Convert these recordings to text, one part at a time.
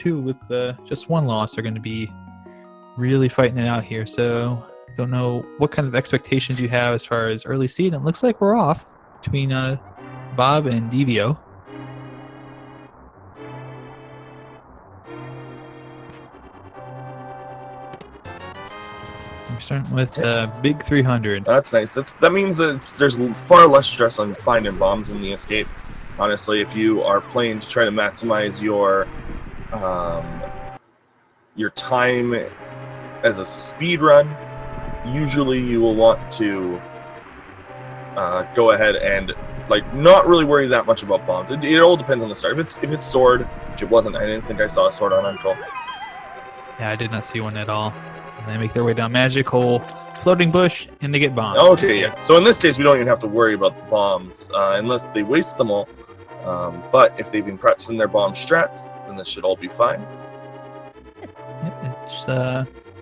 2 with just 1 loss are going to be really fighting it out here. So don't know what kind of expectations you have as far as early seed. And it looks like we're off between Bob and Devio. We're starting with big 300. That's nice. That means there's far less stress on finding bombs in the escape. Honestly, if you are playing to try to maximize your time as a speed run, usually you will want to go ahead and not really worry that much about bombs. It all depends on the start. If it's sword, which it wasn't, I didn't think I saw a sword on Uncle. Yeah, I did not see one at all. And they make their way down magic hole, floating bush, and they get bombed. Okay, yeah. So in this case, we don't even have to worry about the bombs unless they waste them all. But if they've been practicing their bomb strats, then this should all be fine. It's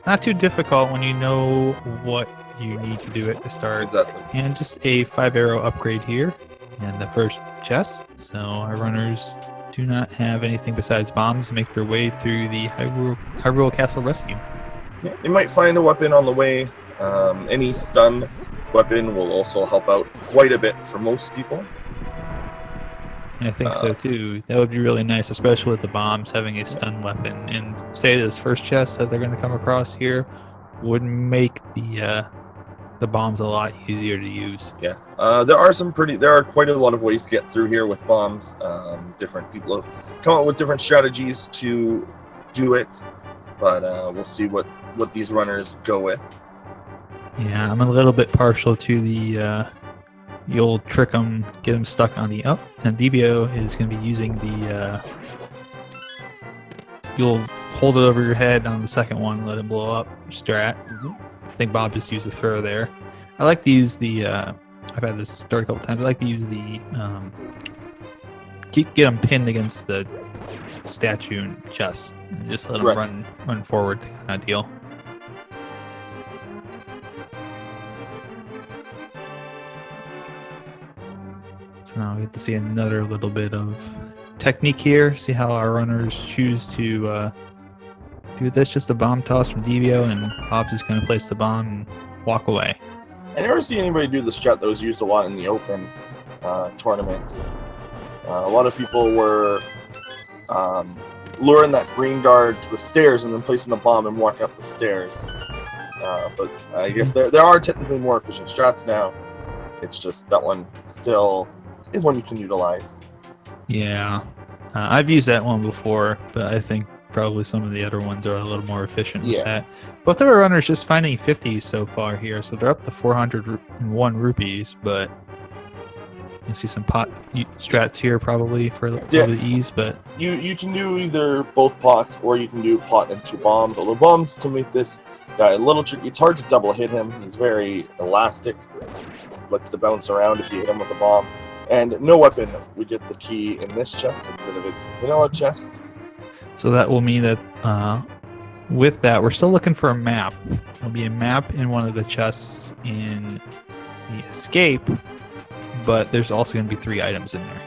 not too difficult when you know what you need to do at the start. Exactly. And just a 5-arrow upgrade here and the first chest. So our runners do not have anything besides bombs to make their way through the Hyrule Castle Rescue. Yeah, they might find a weapon on the way. Any stun weapon will also help out quite a bit for most people. I think so too. That would be really nice, especially with the bombs having a stun weapon. And say this first chest that they're going to come across here would make the bombs a lot easier to use. Yeah, there are quite a lot of ways to get through here with bombs. Different people have come up with different strategies to do it, but we'll see what these runners go with. Yeah, I'm a little bit partial to the old trick 'em, get them stuck on the up, and Devio is going to be using the you'll hold it over your head on the second one, let it blow up strat. I think Bob just used the throw there. I like to use the I've had this start a couple times. I like to use the get them pinned against the statue and chest and just let them run forward kind of deal. So now we get to see another little bit of technique here. See how our runners choose to do this. Just a bomb toss from Devio, and Bob's just going to place the bomb and walk away. I never see anybody do the strat that was used a lot in the open tournament. A lot of people were luring that green guard to the stairs and then placing the bomb and walking up the stairs. But I guess there are technically more efficient strats now. It's just that one still is one you can utilize. Yeah, I've used that one before, but I think probably some of the other ones are a little more efficient with that. Both of our runners just finding 50s so far here, so they're up to 401 rupees, but you see some pot strats here probably for the ease, but you can do either both pots or you can do pot and 2 bombs. Although bombs can make this guy a little tricky. It's hard to double hit him. He's very elastic, lets to bounce around if you hit him with a bomb. And no weapon would get the key in this chest instead of its vanilla chest. So that will mean that with that, we're still looking for a map. There'll be a map in one of the chests in the escape, but there's also going to be 3 items in there.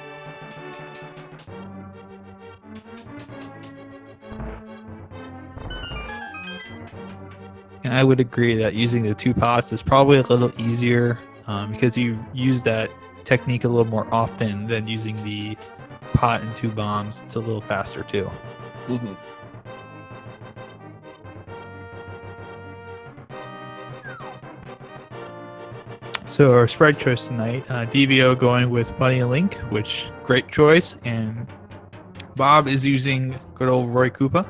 And I would agree that using the 2 pots is probably a little easier because you've used that technique a little more often than using the pot and 2 bombs. It's a little faster too. Mm-hmm. So our sprite choice tonight, Devio going with Bunny and Link, which great choice, and Bob is using good old Roy Koopa.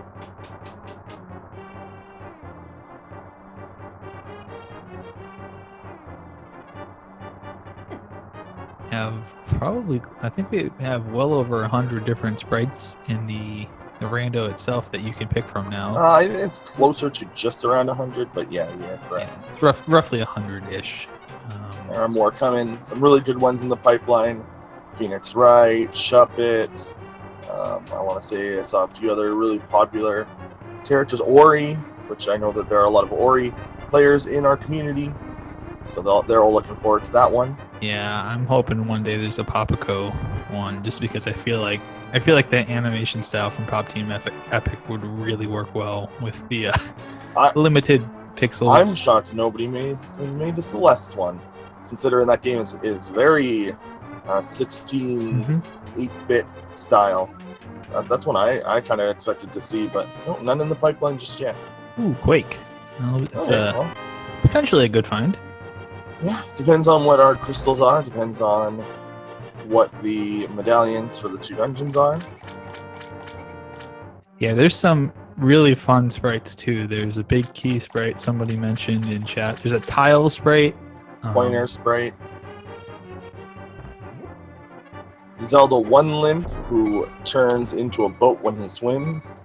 I think we have well over 100 different sprites in the rando itself that you can pick from now. It's closer to just around 100, but yeah, correct. Yeah, it's roughly 100-ish. There are more coming. Some really good ones in the pipeline. Phoenix Wright, Shuppet. I want to say I saw a few other really popular characters. Ori, which I know that there are a lot of Ori players in our community. So they're all looking forward to that one. Yeah, I'm hoping one day there's a Papaco one, just because I feel like that animation style from Pop Team Epic would really work well with the limited pixels. I'm shocked nobody has made the Celeste one, considering that game is very 16 8-bit style. That's one I kind of expected to see, but no, none in the pipeline just yet. Ooh, Quake. Well, it's potentially a good find. Yeah, depends on what our crystals are. Depends on what the medallions for the 2 dungeons are. Yeah, there's some really fun sprites too. There's a big key sprite somebody mentioned in chat. There's a tile sprite. Pointer sprite. Zelda One Link, who turns into a boat when he swims.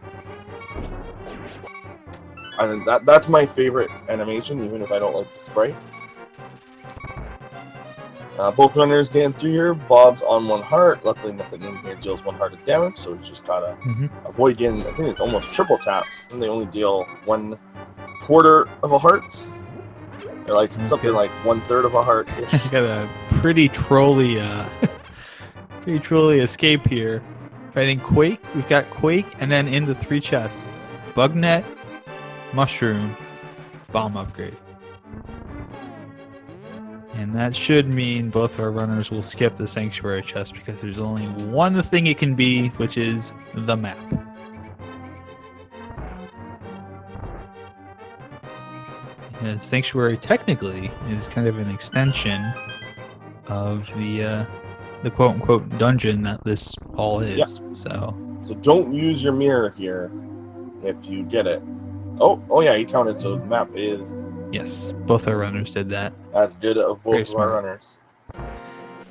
I mean, that's my favorite animation, even if I don't like the sprite. Both runners getting through here. Bob's on 1 heart. Luckily, nothing in here deals 1 heart of damage, so he's just gotta avoid getting, I think it's almost triple taps, and they only deal 1/4 of a heart. Or like something like 1/3 of a heart. Got a pretty trolly escape here. Fighting Quake. We've got Quake, and then in the 3 chests, Bugnet, Mushroom, Bomb Upgrade. And that should mean both our runners will skip the Sanctuary chest because there's only one thing it can be, which is the map. And Sanctuary technically is kind of an extension of the quote-unquote dungeon that this all is. Yep. So don't use your mirror here if you get it. Oh yeah, he counted, so the map is... Yes, both our runners did that. That's good of both of our runners.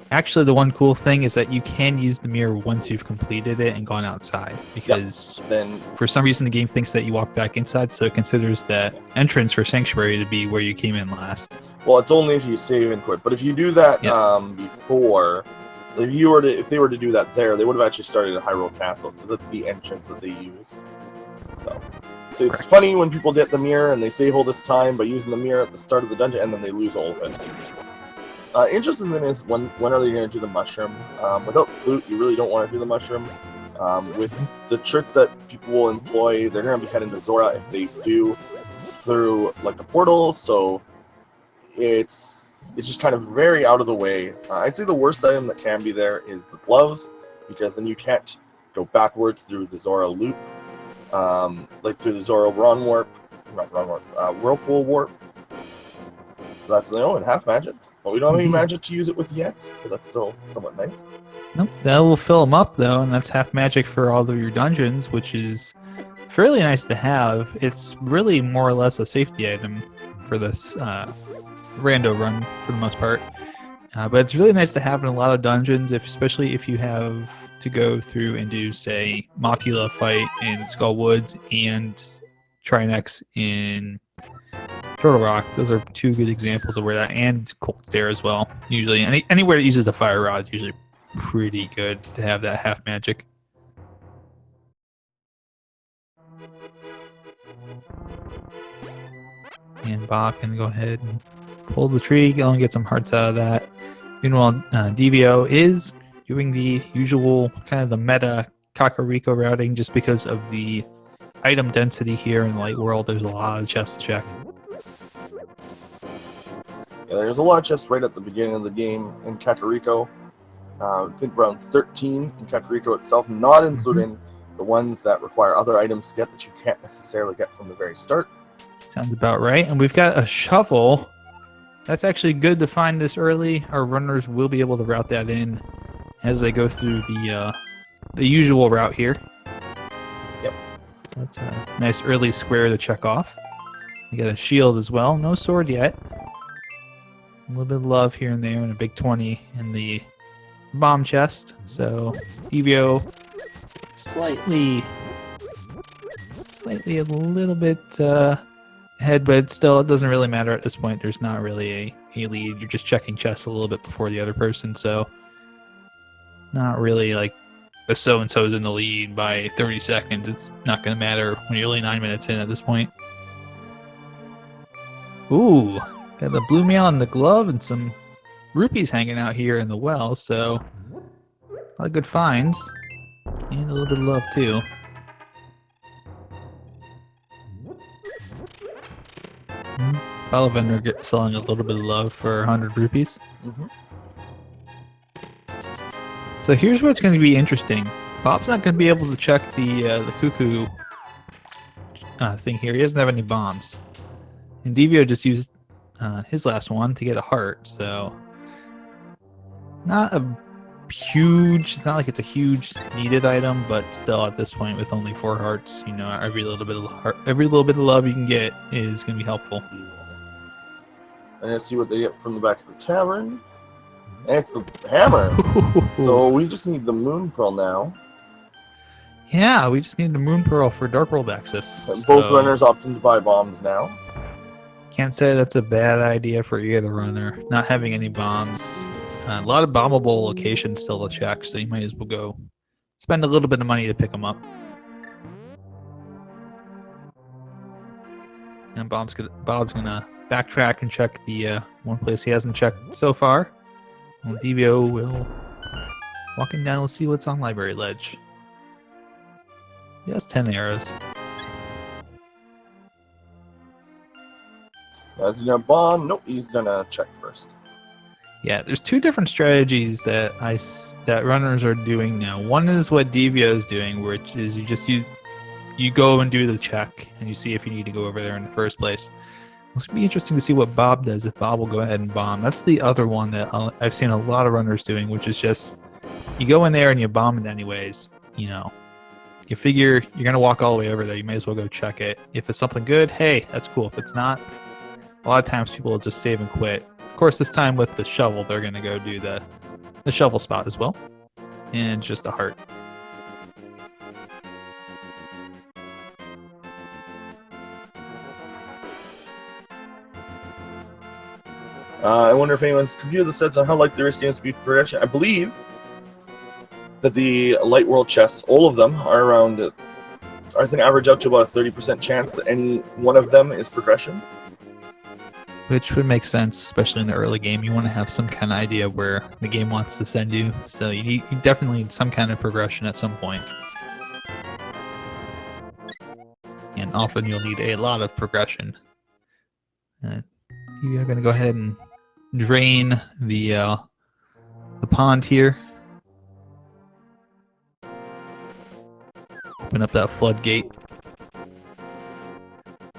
Actually, the one cool thing is that you can use the mirror once you've completed it and gone outside, because then for some reason the game thinks that you walk back inside, so it considers that entrance for Sanctuary to be where you came in last. Well, it's only if you save and quit, but if you do that before, if they were to do that there, they would have actually started at Hyrule Castle, because that's the entrance that they use. So it's funny when people get the mirror and they save all this time by using the mirror at the start of the dungeon, and then they lose all of it. Interesting thing is, when are they going to do the mushroom? Without Flute, you really don't want to do the mushroom. With the tricks that people will employ, they're going to be heading to Zora if they do through like the portal. So it's just kind of very out of the way. I'd say the worst item that can be there is the gloves, because then you can't go backwards through the Zora loop. Like through the Zora Whirlpool Warp. So that's in half magic. Well, we don't have any magic to use it with yet, but that's still somewhat nice. Nope, that will fill them up though, and that's half magic for all of your dungeons, which is fairly nice to have. It's really more or less a safety item for this rando run for the most part. But it's really nice to have in a lot of dungeons, especially if you have to go through and do, say, Mothula fight in Skull Woods and Trinex in Turtle Rock. Those are 2 good examples of where that, and Cold Stare as well. Usually, anywhere that uses the Fire Rod is usually pretty good to have that half magic. And Bob can go ahead and pull the tree, go and get some hearts out of that. Meanwhile, Devio is doing the usual kind of the meta Kakariko routing, just because of the item density here in Light World. There's a lot of chests to check. Yeah, there's a lot of chests right at the beginning of the game in Kakariko. I think around 13 in Kakariko itself, not including the ones that require other items to get that you can't necessarily get from the very start. Sounds about right. And we've got a shovel. That's actually good to find this early. Our runners will be able to route that in as they go through the usual route here. Yep. So that's a nice early square to check off. We got a shield as well. No sword yet. A little bit of love here and there, and a big 20 in the bomb chest. So Devio slightly a little bit ahead, but still it doesn't really matter at this point. There's not really a lead. You're just checking chests a little bit before the other person, so not really like the so-and-so's in the lead by 30 seconds. It's not going to matter when you're only 9 minutes in at this point. Ooh, got the blue mail and the glove and some rupees hanging out here in the well, so A lot of good finds. And a little bit of love, too. Bottle vendor selling a little bit of love for 100 rupees. Mm-hmm. So here's what's going to be interesting. Bob's not going to be able to check the cuckoo thing here. He doesn't have any bombs. And Devio just used his last one to get a heart, so not a huge, it's not like it's a huge needed item, but still at this point with only 4 hearts, you know, every little bit of love you can get is going to be helpful. And let's see what they get from the back of the tavern. And it's the hammer. So we just need the moon pearl now. Yeah, we just need the moon pearl for Dark World access. And both runners opting to buy bombs now. Can't say that's a bad idea for either runner. Not having any bombs. A lot of bombable locations still to check, so you might as well go spend a little bit of money to pick them up. And Bob's gonna backtrack and check the one place he hasn't checked so far. And Devio will walking down. Let's see what's on Library Ledge. He has 10 arrows. As you know, bomb. Nope, he's gonna check first. Yeah, there's 2 different strategies that that runners are doing now. One is what Devio is doing, which is you go and do the check, and you see if you need to go over there in the first place. It's going to be interesting to see what Bob does, if Bob will go ahead and bomb. That's the other one that I've seen a lot of runners doing, which is just you go in there and you bomb it anyways. You know, you figure you're going to walk all the way over there. You may as well go check it. If it's something good, hey, that's cool. If it's not, a lot of times people will just save and quit. Of course, this time with the shovel, they're going to go do the shovel spot as well. And just a heart. I wonder if anyone's computed the sets on how likely there is games to be progression. I believe that the Light World chests, all of them, are around, I think, average out to about a 30% chance that any one of them is progression. Which would make sense, especially in the early game. You want to have some kind of idea where the game wants to send you. So you definitely need some kind of progression at some point. And often you'll need a lot of progression. You're going to go ahead and drain the pond here. Open up that floodgate.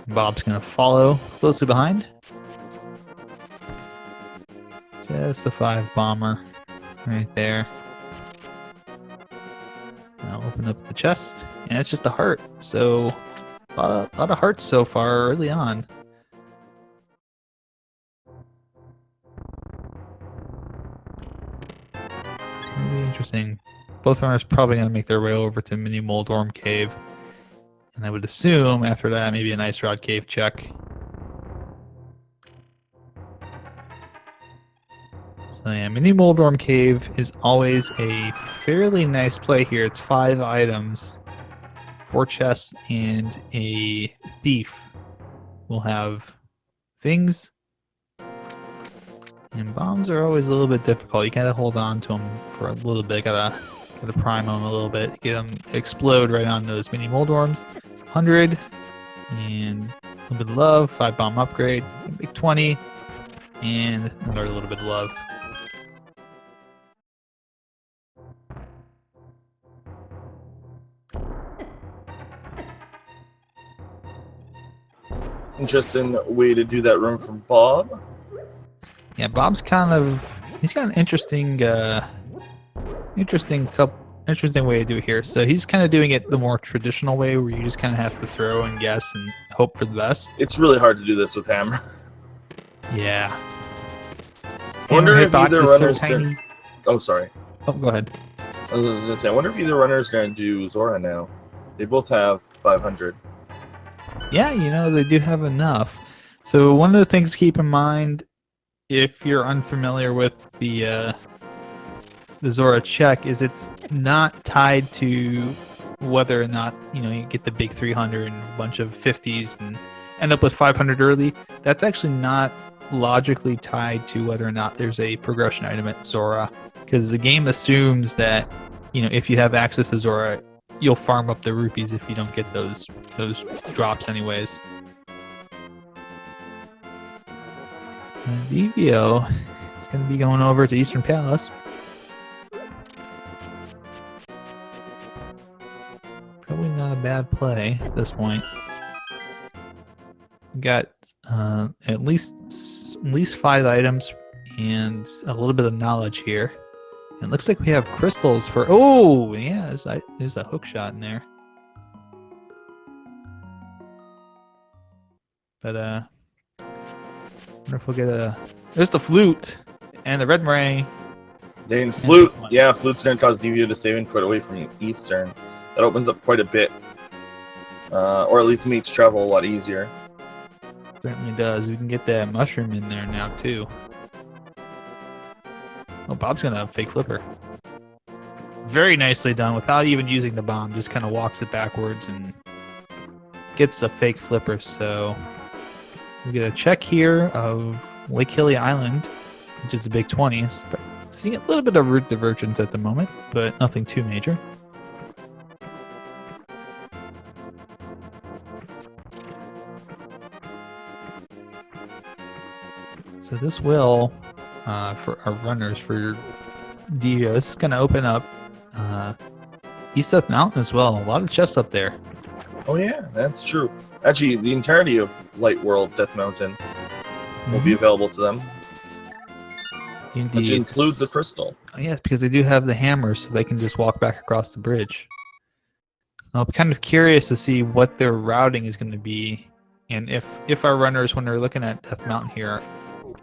Bob's going to follow closely behind. Just a 5 bomber right there. Now open up the chest, and it's just a heart. So a lot of hearts so far early on. Really interesting. Both runners probably going to make their way over to Mini Moldorm Cave. And I would assume after that, maybe an Ice Rod Cave check. So yeah, Mini Moldorm Cave is always a fairly nice play here. It's 5 items, 4 chests, and a thief. We'll have things. And bombs are always a little bit difficult. You gotta hold on to them for a little bit. Gotta prime them a little bit. Get them to explode right on those Mini Moldorms. 100 and a little bit of love. 5 bomb upgrade. A big 20 and another little bit of love. Interesting way to do that run from Bob. Yeah, Bob's he's got an interesting way to do it here. So he's kind of doing it the more traditional way, where you just kind of have to throw and guess and hope for the best. It's really hard to do this with hammer. Yeah. I wonder if either runner's gonna... Oh, sorry. Oh, go ahead. I was gonna say, I wonder if either runner's gonna do Zora now. They both have 500. Yeah, you know, they do have enough. So one of the things to keep in mind, if you're unfamiliar with the Zora check, is it's not tied to whether or not, you know, you get the big 300 and a bunch of 50s and end up with 500 early. That's actually not logically tied to whether or not there's a progression item at Zora. because the game assumes that, you know, if you have access to Zora, you'll farm up the rupees if you don't get those drops anyways. Devio is going to be going over to Eastern Palace. Probably not a bad play at this point. We got at least 5 items and a little bit of knowledge here. It looks like we have crystals for... Oh, yeah, there's a hook shot in there. But, I wonder if we'll get a... There's the flute and the red meringue. Then flute, yeah, flute's going to cause Devio to save and quite away from Eastern. That opens up quite a bit. Or at least makes travel a lot easier. Certainly does. We can get that mushroom in there now, too. Oh, Bob's going to fake flipper. Very nicely done without even using the bomb. Just kind of walks it backwards and gets a fake flipper. So we get a check here of Lake Hilly Island, which is a big 20. Seeing a little bit of route divergence at the moment, but nothing too major. So this will, for our runners, for Devio, this is going to open up East Death Mountain as well. A lot of chests up there. Oh yeah, that's true. Actually, the entirety of Light World Death Mountain will be available to them. Indeed. Which includes the crystal. Oh, yes, because they do have the hammers, so they can just walk back across the bridge. I'm kind of curious to see what their routing is going to be, and if our runners, when they're looking at Death Mountain here,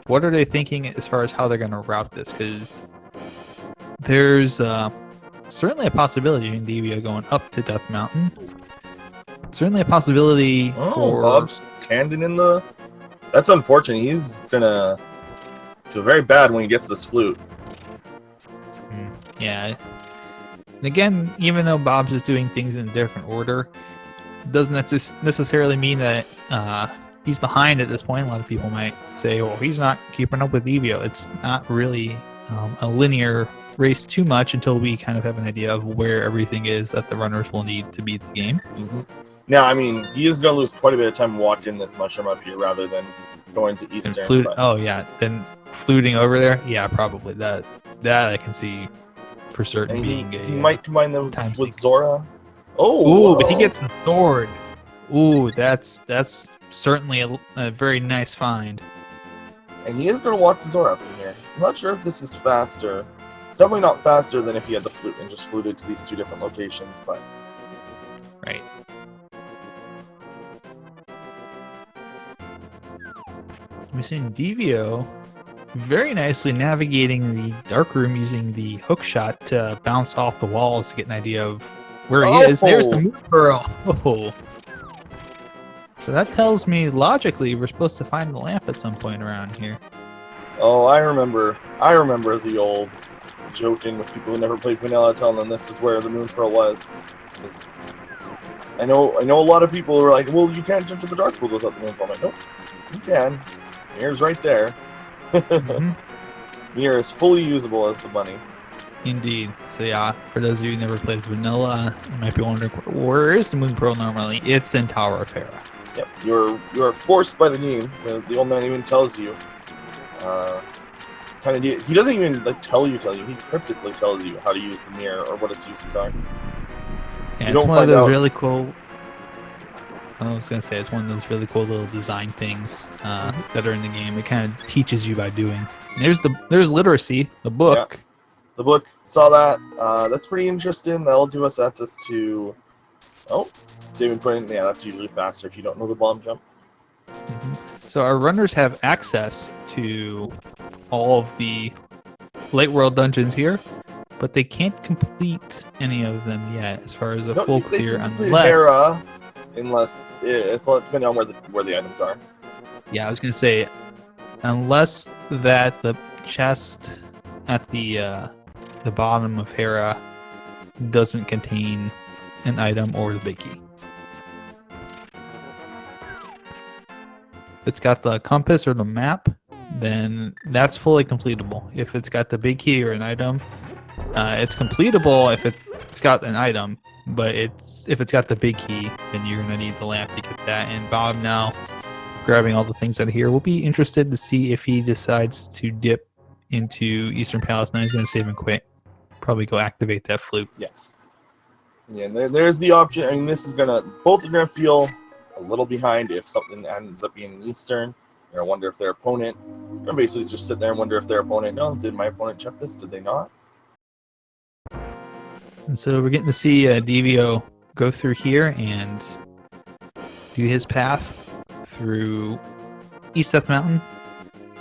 what are they thinking as far as how they're going to route this? Because there's certainly a possibility in Devio going up to Death Mountain. Certainly a possibility for... Bob's standing in the... That's unfortunate. He's going to feel very bad when he gets this flute. Yeah. And again, even though Bob's is doing things in a different order, doesn't necessarily mean that he's behind at this point. A lot of people might say, well, he's not keeping up with Devio. It's not really a linear race too much until we kind of have an idea of where everything is that the runners will need to beat the game. Mm-hmm. Now, I mean, he is going to lose quite a bit of time walking this mushroom up here rather than going to Eastern. Oh, yeah. Then fluting over there? Yeah, probably. That I can see for certain being he might combine them with Zora. Oh, but he gets the sword. Ooh, that's certainly a very nice find. And he is going to walk to Zora from here. I'm not sure if this is faster. It's definitely not faster than if he had the flute and just fluted to these 2 different locations, but... Right. We're seeing Devio very nicely navigating the dark room using the hook shot to bounce off the walls to get an idea of where he is. There's the moon pearl. Oh. So that tells me logically we're supposed to find the lamp at some point around here. Oh, I remember the old joking with people who never played Vanilla telling them this is where the moon pearl was. I know a lot of people were like, well, you can't jump to the dark pool without the moon pearl. I'm like, nope, you can. Mirror's right there. Mm-hmm. Mirror is fully usable as the bunny. Indeed. So yeah, for those of you who never played Vanilla, you might be wondering, where is the moon pearl normally? It's in Tower of Hera. Yep, you're forced by the game. The old man even tells you. He doesn't even tell you. He cryptically tells you how to use the mirror or what its uses are. Yeah, it's one of those really cool. I was gonna say it's one of those really cool little design things that are in the game. It kind of teaches you by doing. And there's literacy, the book. Yeah. The book, saw that. That's pretty interesting. That'll give us access to. Oh, saving point. Yeah, that's usually faster if you don't know the bomb jump. Mm-hmm. So our runners have access to all of the Light World dungeons here, but they can't complete any of them yet, as far as a full clear, unless it's depending on where the items are. Yeah, I was gonna say, unless that the chest at the bottom of Hera doesn't contain an item or the big key. If it's got the compass or the map, then that's fully completable. If it's got the big key or an item, It's completable if it's got an item, but if it's got the big key, then you're gonna need the lamp to get that. And Bob now grabbing all the things out of here. We'll be interested to see if he decides to dip into Eastern Palace. Now he's gonna save and quit. Probably go activate that flute. Yeah. Yeah, and there's the option. I mean, this is both are gonna feel a little behind if something ends up being Eastern. You're gonna wonder if their opponent, or basically just sit there and wonder if their opponent, no, did my opponent check this? Did they not? And so we're getting to see Devio go through here and do his path through East Death Mountain.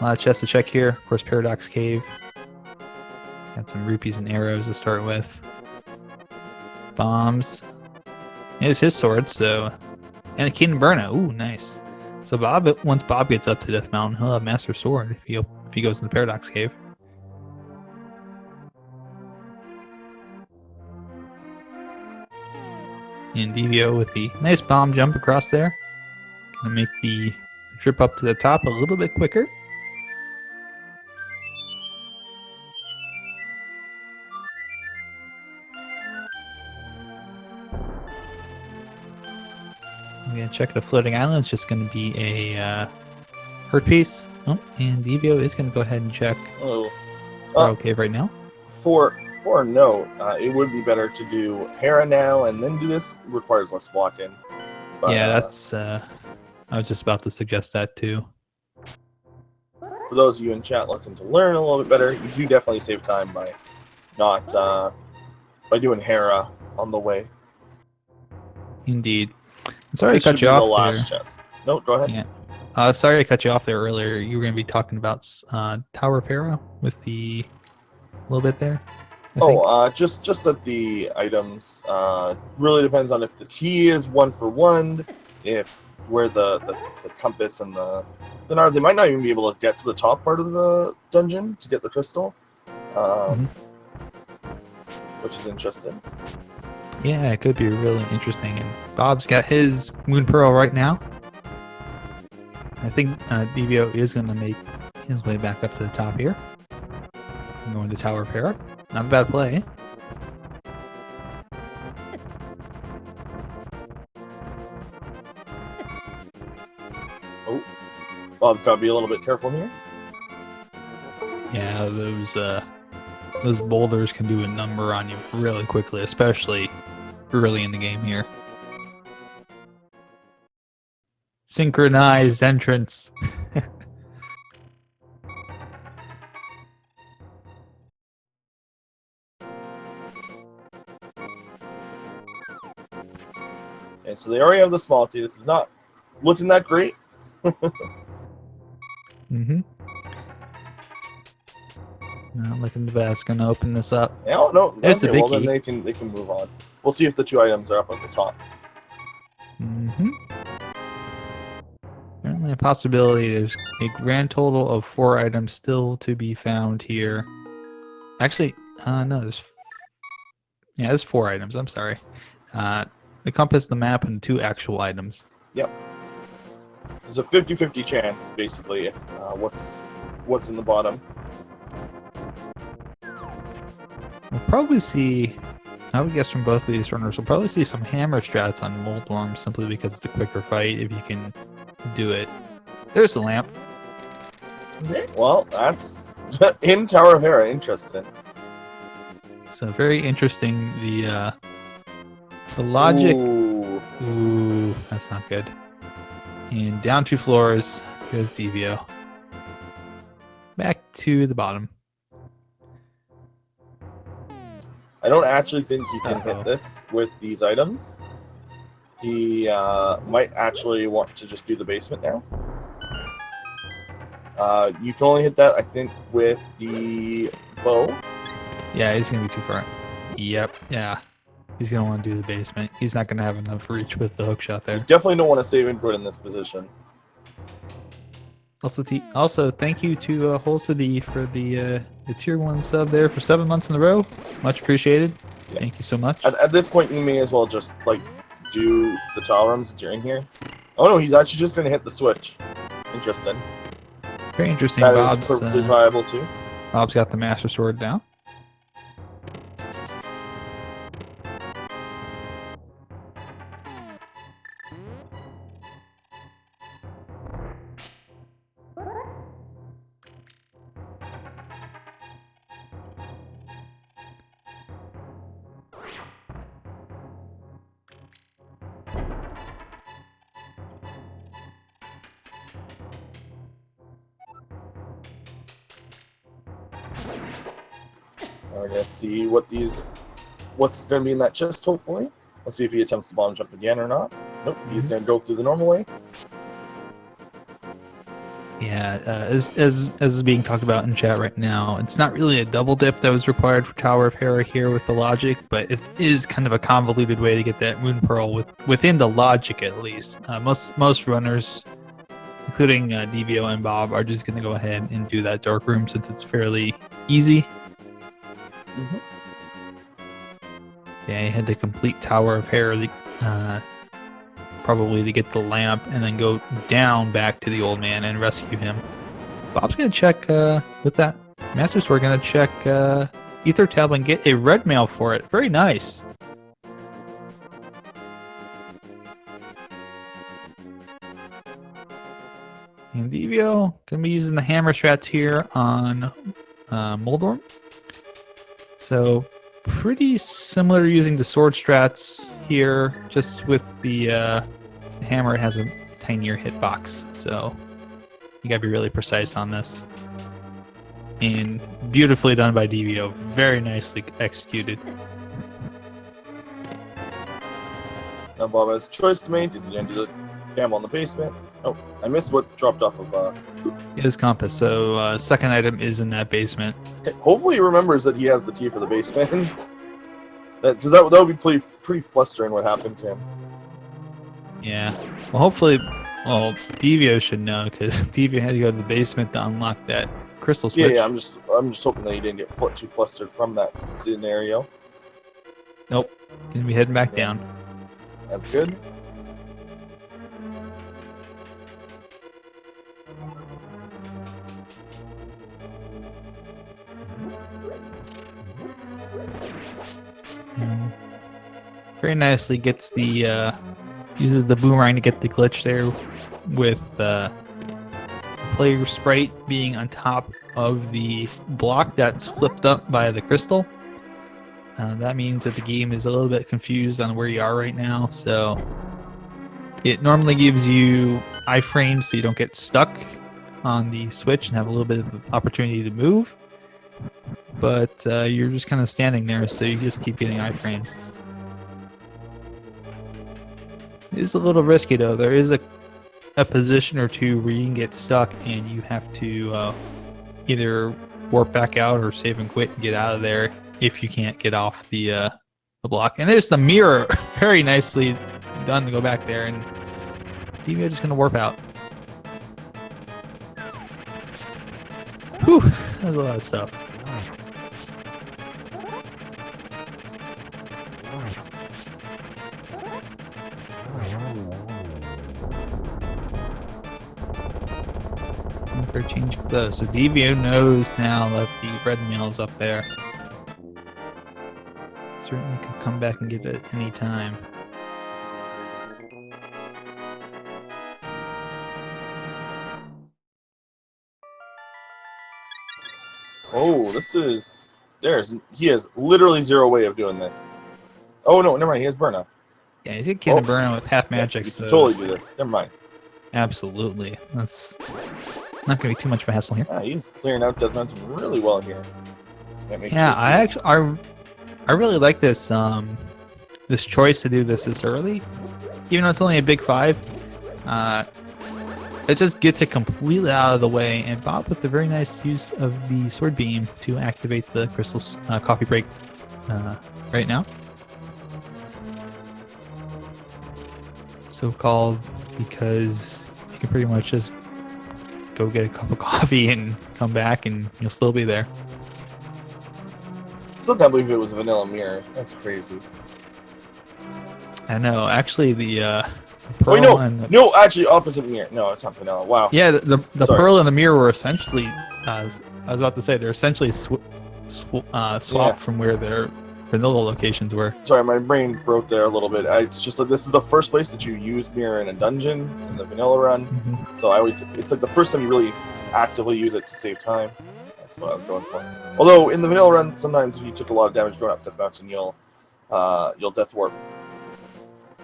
A lot of chests to check here. Of course, Paradox Cave. Got some rupees and arrows to start with. Bombs. Here's his sword, so... And a Keen Burna. Ooh, nice. So once Bob gets up to Death Mountain, he'll have Master Sword if he goes in the Paradox Cave. And Devio with the nice bomb jump across there. Gonna make the trip up to the top a little bit quicker. I'm gonna check the floating island. It's just gonna be a hurt piece. Oh, and Devio is gonna go ahead and check. Oh, it's okay right now. For a note, it would be better to do Hera now and then do this. It requires less walking. But, yeah, that's. I was just about to suggest that too. For those of you in chat looking to learn a little bit better, you do definitely save time by not by doing Hera on the way. Indeed. Sorry to cut you off the last chest. No, go ahead. Yeah. Sorry I cut you off there earlier. You were going to be talking about Tower of Hera with the little bit there. Just that the items really depends on if the key is 1-for-1, if where the compass and they might not even be able to get to the top part of the dungeon to get the crystal, which is interesting. Yeah, it could be really interesting. And Bob's got his Moon Pearl right now. I think Devio is going to make his way back up to the top here. I'm going to Tower of Hera. Not a bad play. Oh, Bob's got to be a little bit careful here. Yeah, those boulders can do a number on you really quickly, especially early in the game here. Synchronized entrance. Okay, so they already have the small T. This is not looking that great. Not looking the best. Gonna open this up. Yeah, no, there's the big well, key. Then they can move on. We'll see if the 2 items are up at the top. Certainly a possibility. There's a grand total of 4 items still to be found here. Actually, no, there's 4 items. I'm sorry. The compass, the map, and 2 actual items. Yep. There's a 50-50 chance, basically, if what's in the bottom. We'll probably see, I would guess from both of these runners, we'll probably see some hammer strats on Mold Worm simply because it's a quicker fight if you can do it. There's the lamp. Okay, well, that's in Tower of Hera. Interesting. So very interesting. The logic. Ooh, that's not good. And down 2 floors goes Devio. Back to the bottom. I don't actually think he can hit this with these items. He might actually want to just do the basement now. You can only hit that, I think, with the bow. Yeah, he's going to be too far. Yep, yeah. He's going to want to do the basement. He's not going to have enough reach with the hook shot there. You definitely don't want to save input in this position. Also, thank you to Holsedy for the tier 1 sub there for 7 months in a row. Much appreciated. Yeah. Thank you so much. At this point, you may as well just do the tile rooms since you're in here. Oh no, he's actually just going to hit the switch. Interesting. Very interesting. That is perfectly viable too. Bob's got the Master Sword down. We're gonna see what's gonna be in that chest. Hopefully, let's see if he attempts the bomb jump again or not. Nope, he's gonna go through the normal way. Yeah, as is being talked about in chat right now, it's not really a double dip that was required for Tower of Hera here with the logic, but it is kind of a convoluted way to get that Moon Pearl within the logic at least. Most runners, including Devio and Bob, are just going to go ahead and do that dark room since it's fairly easy. Yeah, you had to complete Tower of Hera, probably to get the lamp, and then go down back to the old man and rescue him. Bob's going to check with that Master Sword, going to check Ether Tab and get a red mail for it. Very nice. And Devio going to be using the hammer strats here on Moldorm. So pretty similar to using the sword strats here, just with the hammer. It has a tinier hitbox, so you gotta be really precise on this. And beautifully done by Devio. Very nicely executed. Now Bob has a choice to make. Is he going to do the camel in the basement? Oh, I missed what dropped off of... His compass. So second item is in that basement. Okay. Hopefully he remembers that he has the key for the basement. Because that would be pretty flustering what happened to him. Yeah. Well, hopefully... Well, Devio should know, because Devio had to go to the basement to unlock that crystal switch. Yeah, I'm just hoping that he didn't get too flustered from that scenario. Nope. Gonna be heading back down. That's good. Very nicely gets the uses the boomerang to get the glitch there with player sprite being on top of the block that's flipped up by the crystal. That means that the game is a little bit confused on where you are right now, so it normally gives you iframes so you don't get stuck on the switch and have a little bit of opportunity to move, but you're just kind of standing there, so you just keep getting iframes. It is a little risky though. There is a position or two where you can get stuck and you have to either warp back out or save and quit and get out of there if you can't get off the block. And there's the mirror. Very nicely done to go back there, and Devio just gonna warp out. Whew, that was a lot of stuff. For a change of clothes. So Devio knows now that the red mail is up there. Certainly could come back and get it at any time. Oh, he has literally zero way of doing this. Oh no, never mind, he has Burna. Yeah, he's a kid of Burna with half magic. You so can totally do this. Never mind. Absolutely. That's not going to be too much of a hassle here. Yeah, he's clearing out Death Mountain really well here. Yeah, I really like this this choice to do this early, even though it's only a big 5. It just gets it completely out of the way, and Bob with the very nice use of the sword beam to activate the crystal coffee break right now. So called because you can pretty much just go get a cup of coffee and come back and you'll still be there. Still can't believe it was a vanilla mirror. That's crazy. I know. Actually, the pearl no, actually opposite mirror. No, it's not vanilla. Wow. Yeah, the pearl and the mirror were essentially, I was about to say, they're essentially swapped from where their vanilla locations were. Sorry, my brain broke there a little bit. It's just like this is the first place that you use mirror in a dungeon in the vanilla run. Mm-hmm. So it's like the first time you really actively use it to save time. That's what I was going for. Although in the vanilla run, sometimes if you took a lot of damage going up Death Mountain, you'll death warp.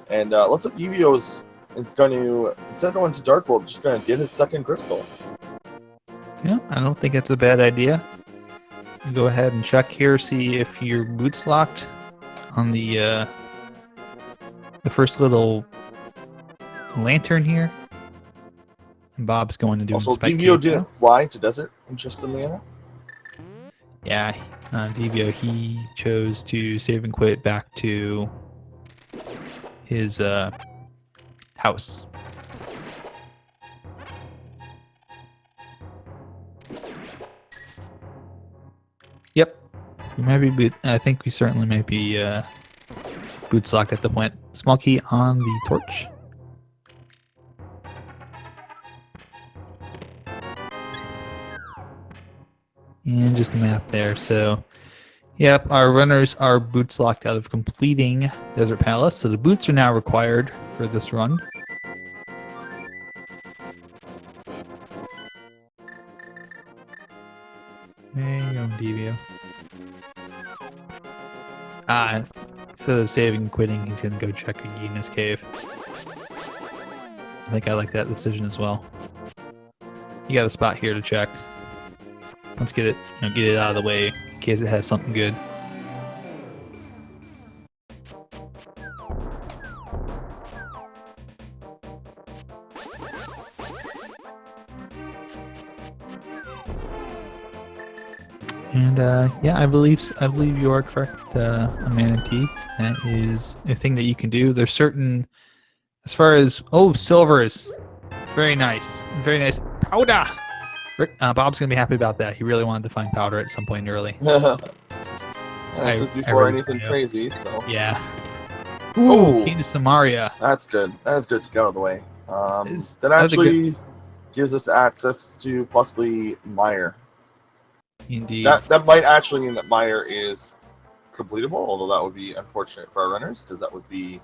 And looks like Devio's going to, instead of going to Dark World, just going to get his second crystal. Yeah, I don't think it's a bad idea. go ahead and check here, see if your boot's locked on the first little lantern here. And Bob's going to do Also, Spike Devio Cave didn't now. fly to desert, interestingly enough. Yeah, Devio, he chose to save and quit back to his house. Yep, we might be. I think we certainly might be boots locked at the point. Small key on the torch. And just a map there. So, yep, our runners are boots locked out of completing Desert Palace. So the boots are now required for this run. There you go, Devio. Instead of saving and quitting, he's going to go check Agina's cave. I think I like that decision as well. You got a spot here to check. Let's get it, get it out of the way in case it has something good. And yeah, I believe you are correct, Manatee. That is a thing that you can do. There's certain, as far as silvers, very nice, powder. Bob's gonna be happy about that. He really wanted to find powder at some point early. This is before anything crazy, so yeah. Ooh, Key to Samaria. That's good. That's good to get out of the way. That actually gives us access to possibly Meyer. Indeed. That might actually mean that Meyer is completable, although that would be unfortunate for our runners, because that would be.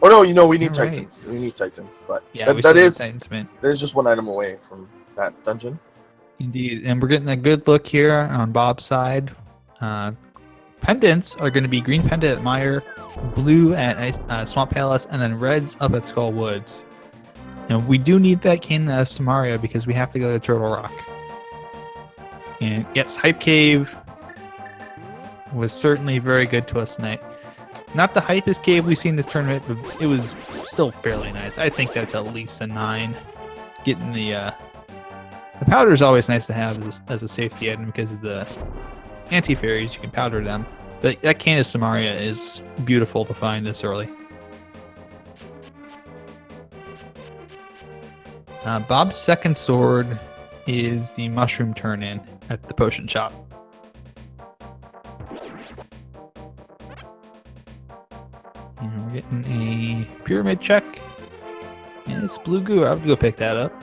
Oh no, we need Titans. Right. We need Titans, but yeah, that is there's just one item away from that dungeon. Indeed, and we're getting a good look here on Bob's side. Pendants are going to be green pendant at Meyer, blue at Swamp Palace, and then reds up at Skull Woods. And we do need that King of Samaria because we have to go to Turtle Rock. And yes, Hype Cave was certainly very good to us tonight. Not the hypest cave we've seen this tournament, but it was still fairly nice. I think that's at least a 9. Getting the powder is always nice to have as a safety item because of the anti-fairies. You can powder them. But that Cane of Samaria is beautiful to find this early. Bob's second sword is the mushroom turn-in at the potion shop. And we're getting a pyramid check. And it's blue goo. I would go pick that up.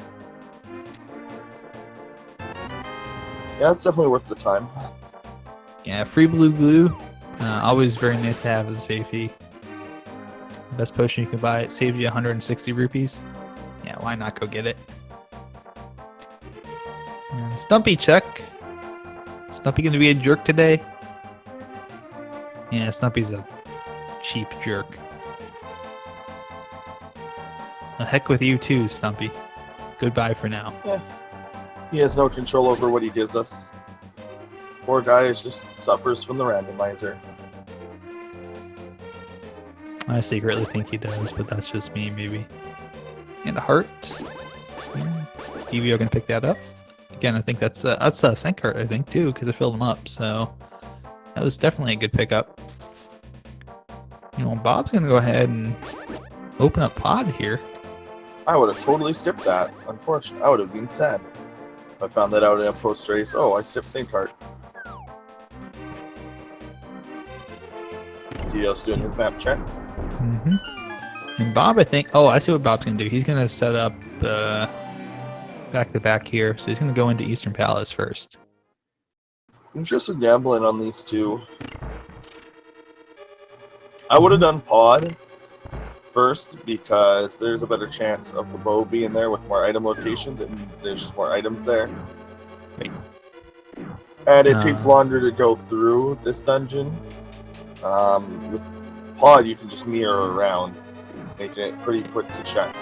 Yeah, it's definitely worth the time. Yeah, free blue glue. Always very nice to have as a safety. Best potion you can buy. It saves you 160 rupees. Yeah, why not go get it? And Stumpy check. Stumpy gonna be a jerk today? Yeah, Stumpy's a cheap jerk. The heck with you too, Stumpy. Goodbye for now. Yeah. He has no control over what he gives us. Poor guy just suffers from the randomizer. I secretly think he does, but that's just me, maybe. And a heart. Devio can pick that up. Again, I think that's a Ascent cart, I think, too, because I filled them up. So that was definitely a good pickup. Bob's going to go ahead and open up Pod here. I would have totally skipped that. Unfortunately, I would have been sad if I found that out in a post-race. Oh, I skipped same cart. Dio's doing his map check. Mm-hmm. And Bob, I think... Oh, I see what Bob's going to do. He's going to set up back-to-back here. So he's going to go into Eastern Palace first. I'm just gambling on these two. I would have done Pod first because there's a better chance of the bow being there with more item locations, and there's just more items there. Right. And it takes longer to go through this dungeon. With Pod, you can just mirror around, making it pretty quick to check.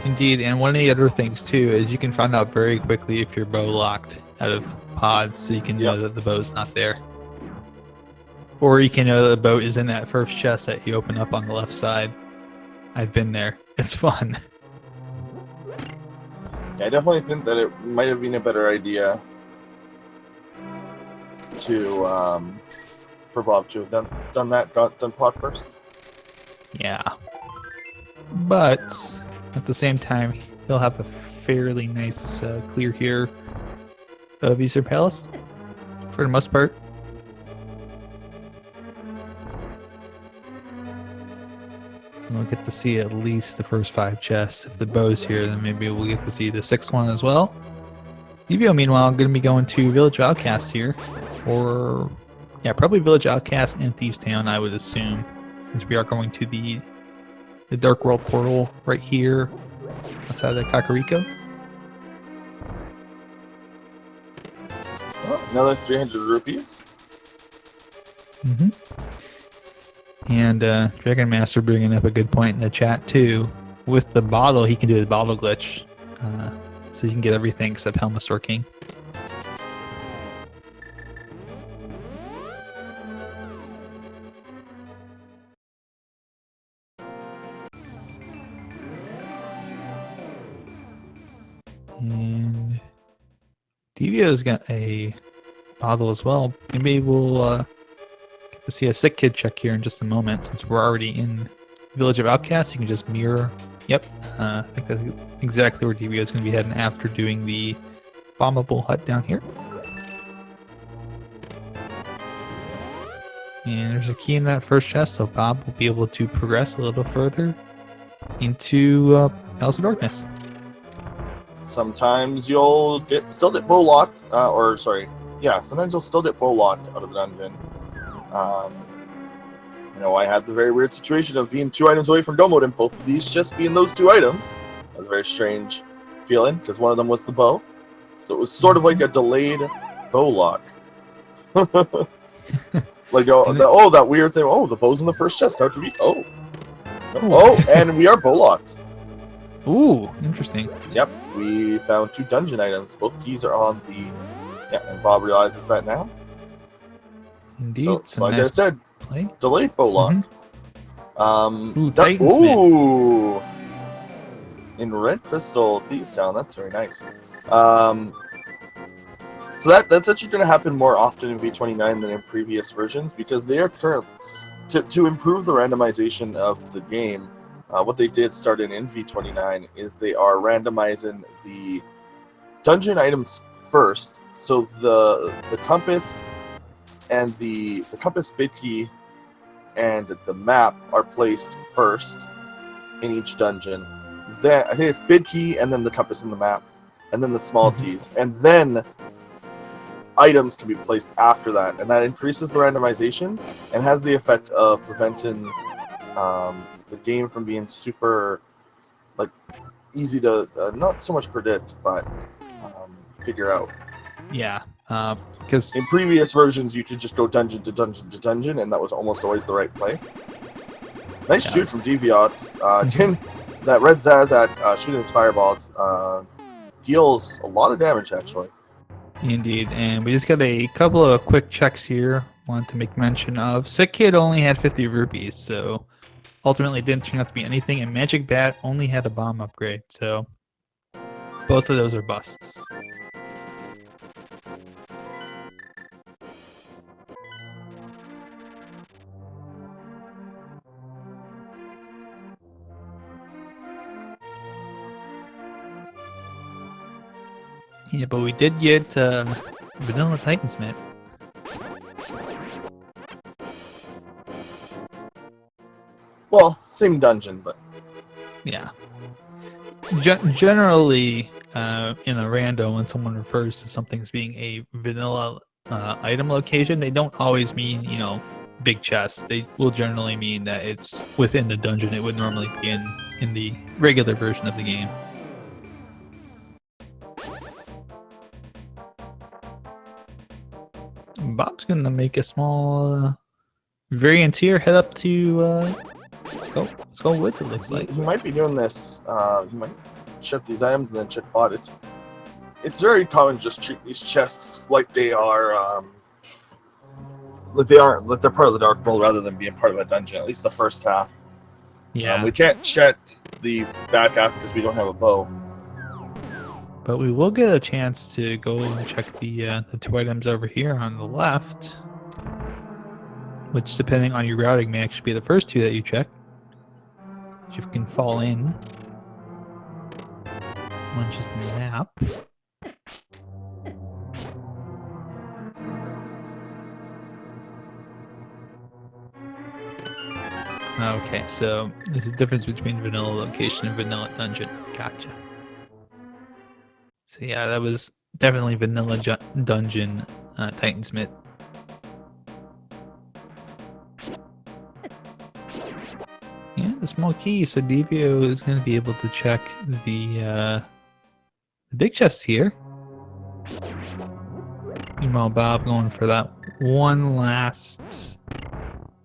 Indeed, and one of the other things too is you can find out very quickly if your bow locked out of pods, so you can know that the bow's not there. Or you can know that the bow is in that first chest that you open up on the left side. I've been there. It's fun. Yeah, I definitely think that it might have been a better idea to for Bob to have done pot first. Yeah. But at the same time, he'll have a fairly nice clear here of Eastern Palace for the most part. So we'll get to see at least the first 5 chests. If the bow's here, then maybe we'll get to see the 6th one as well. Devio, meanwhile, I'm going to be going to Village Outcast here. Or, yeah, probably Village Outcast and Thieves Town, I would assume. Since we are going to the Dark World portal right here outside of Kakariko. Oh, another 300 rupees. And Dragon Master bringing up a good point in the chat too. With the bottle, he can do the bottle glitch. So you can get everything except Helmasaur King. And Devio's got a bottle as well. Maybe we'll get to see a sick kid check here in just a moment, since we're already in Village of Outcasts. You can just mirror. Yep, I think that's exactly where Devio's going to be heading after doing the bombable hut down here. And there's a key in that first chest, so Bob will be able to progress a little further into Palace of Darkness. Sometimes you'll still get bow locked, sometimes you'll still get bow locked out of the dungeon. I had the very weird situation of being 2 items away from Domo, and both of these just being those 2 items. That was a very strange feeling, because one of them was the bow. So it was sort of like a delayed bow lock. Like, that weird thing. Oh, the bow's in the first chest. How to be? And we are bow locked. Ooh, interesting. Yep, we found 2 dungeon items. Both keys are on the... Yeah, and Bob realizes that now. Indeed. So like I said, delayed bow lock. Titans in Red Crystal Thieves Town. That's very nice. So that's actually going to happen more often in V29 than in previous versions, because they are to improve the randomization of the game. What they did starting in V29 is they are randomizing the dungeon items first. So the compass and the compass bit key and the map are placed first in each dungeon. Then I think it's bid key and then the compass and the map, and then the small keys, and then items can be placed after that, and that increases the randomization and has the effect of preventing the game from being super easy to not so much predict, but figure out. Yeah, because in previous versions you could just go dungeon to dungeon to dungeon, and that was almost always the right play. Nice shoot from DevioXS. That red Zaz at shooting his fireballs deals a lot of damage, actually. Indeed, and we just got a couple of quick checks here. Want to make mention of Sick Kid only had 50 rupees, so ultimately it didn't turn out to be anything, and Magic Bat only had a bomb upgrade, so both of those are busts. Yeah, but we did get Vanilla Titansmith. Well, same dungeon, but yeah. Generally, in a rando, when someone refers to something as being a vanilla item location, they don't always mean, big chests. They will generally mean that it's within the dungeon it would normally be in the regular version of the game. Bob's gonna make a small variant here, head up to Skull Woods, it looks like. He might be doing this. He might check these items and then check pot. It's very common to just treat these chests like they are like they're part of the dark world rather than being part of a dungeon. At least the first half. Yeah. We can't check the back half because we don't have a bow. But we will get a chance to go and check the 2 items over here on the left, which, depending on your routing, may actually be the first 2 that you check. If you can fall in. One just nap. Okay, so there's a difference between vanilla location and vanilla dungeon. Gotcha. So yeah, that was definitely vanilla dungeon Titansmith. Yeah, the small key. So Devio is going to be able to check the big chest here. Meanwhile, Bob going for that one last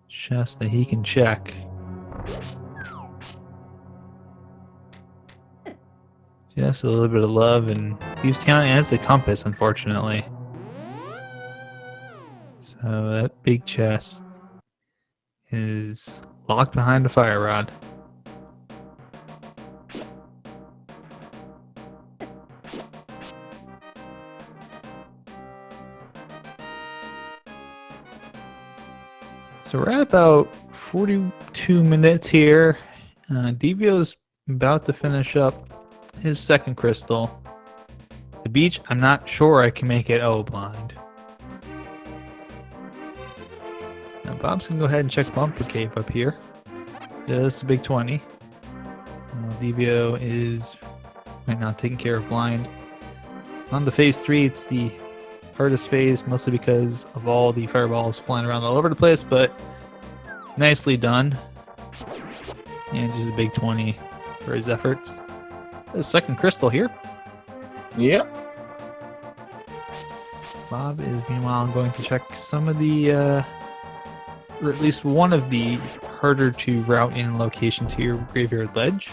chest that he can check. Just a little bit of love, and Thieves' Talent has the compass, unfortunately. So that big chest is locked behind a fire rod. So we're at about 42 minutes here. Devio's about to finish up his second crystal. The beach, I'm not sure I can make it blind. Now Bob's gonna go ahead and check Bumper Cave up here. That's a big 20. Devio is right now taking care of blind. On the phase 3, it's the hardest phase, mostly because of all the fireballs flying around all over the place, but nicely done. And just a big 20 for his efforts. The second crystal here. Yep. Bob is meanwhile going to check some of the, or at least one of the harder to route in locations here, Graveyard Ledge.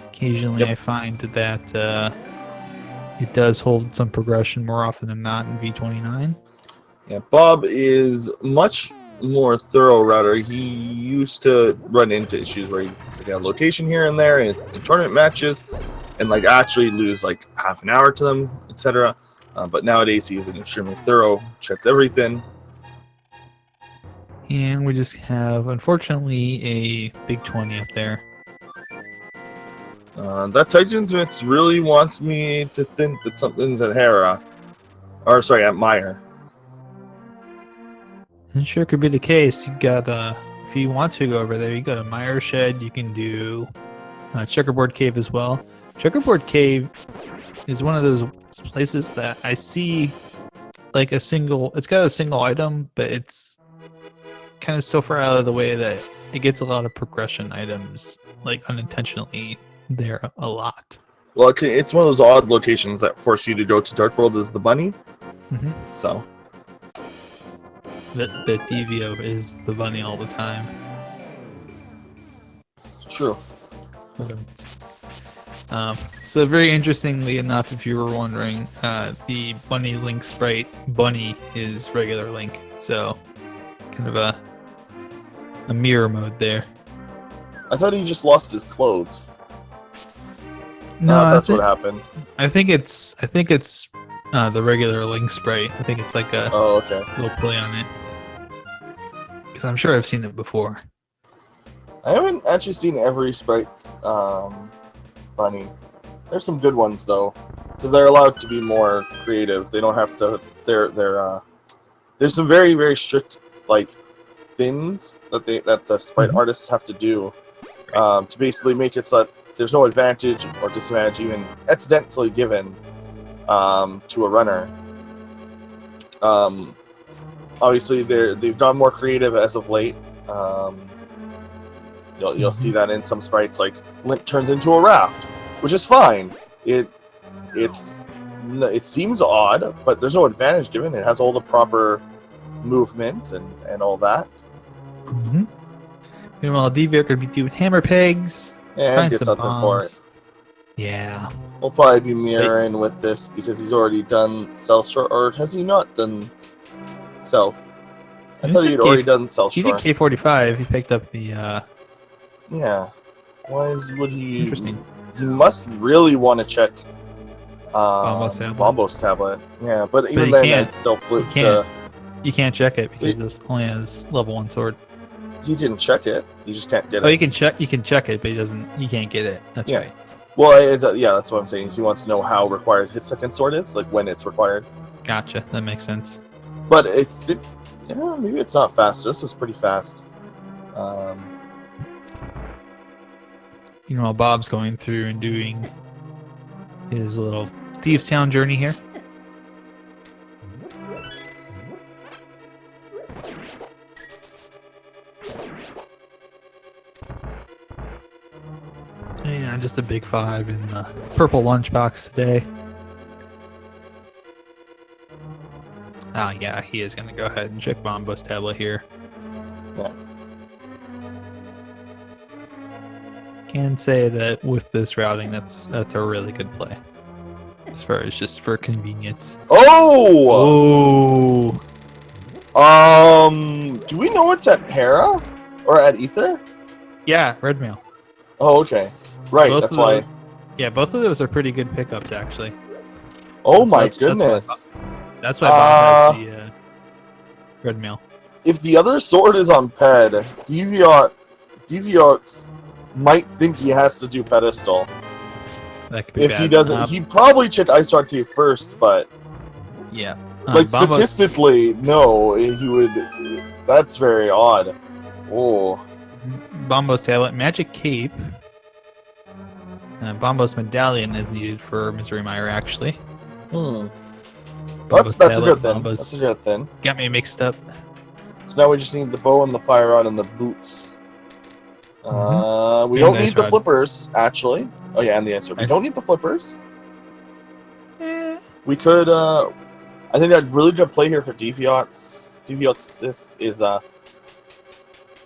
Occasionally I find that it does hold some progression more often than not in V29. Yeah, Bob is much more thorough router. He used to run into issues where he'd forget a location here and there in tournament matches and like actually lose like half an hour to them, etc. But nowadays he is an extremely thorough, checks everything. And we just have, unfortunately, a big 20 up there. That Titansmith really wants me to think that something's at Hera. Or, sorry, at Meyer. It sure could be the case. You got, if you want to go over there, you got a Meyer Shed. You can do Checkerboard Cave as well. Checkerboard Cave is one of those places that I see like it's got a single item, but it's kind of so far out of the way that it gets a lot of progression items, like unintentionally there a lot. Well, it's one of those odd locations that force you to go to Dark World as the bunny. Mm-hmm. So. That Devio is the bunny all the time. True. So very interestingly enough, if you were wondering, the bunny Link sprite bunny is regular Link, so kind of a mirror mode there. I thought he just lost his clothes. No, that's what happened. I think it's the regular Link sprite. I think it's like a little play on it. Because I'm sure I've seen it before. I haven't actually seen every sprite's bunny. There's some good ones though, because they're allowed to be more creative. They don't have to. There's some very, very strict like things that the sprite artists have to do to basically make it so that there's no advantage or disadvantage even accidentally given to a runner. Obviously, they've gone more creative as of late. You'll see that in some sprites, like Link turns into a raft, which is fine. It seems odd, but there's no advantage given. It has all the proper movements and all that. Mm-hmm. Meanwhile, Devio could be doing hammer pegs. And Find get some something for it. bombs. Yeah. We'll probably be mirroring with this because he's already done South Shore, or has he not done South? I thought he'd already done South He Shore. did K45. He picked up the. Yeah. Would he? Interesting. He must really want to check Bombo's Bombo's tablet. Yeah, but even he then, can't. I'd still flip He to. You can't check it because this only has level 1 sword. He didn't check it. He just can't get it. Oh, you can check. You can check it, but he doesn't. He can't get it. That's right. Well, yeah, that's what I'm saying. He wants to know how required his second sword is, like when it's required. Gotcha. That makes sense. But I think, yeah, maybe it's not fast. This was pretty fast. You know, while Bob's going through and doing his little Thieves Town journey here. Yeah, just a big 5 in the purple lunchbox today. Oh yeah, he is going to go ahead and check Bombo's tablet here. Yeah. Can say that with this routing, that's a really good play. As far as just for convenience. Oh! Oh! Do we know it's at Hera? Or at Ether? Yeah, red mail. Oh, okay. Right, Both that's why. Yeah, both of those are pretty good pickups, actually. Oh my goodness. That's why Bob has the red mail. If the other sword is on Ped, DevioX might think he has to do pedestal. That could be if bad. He doesn't, he'd probably check Ice Star Cave first, but yeah, like statistically, no, he would. That's very odd. Oh, Bombo's tablet, Magic Cape, Bombo's medallion is needed for Misery Mire, actually. That's a good thing. That's a good thing. Got me mixed up. So now we just need the bow and the fire rod and the boots. We don't need the flippers, actually. Oh yeah, and the answer. We don't need the flippers. We could. I think a really good play here for DevioXS is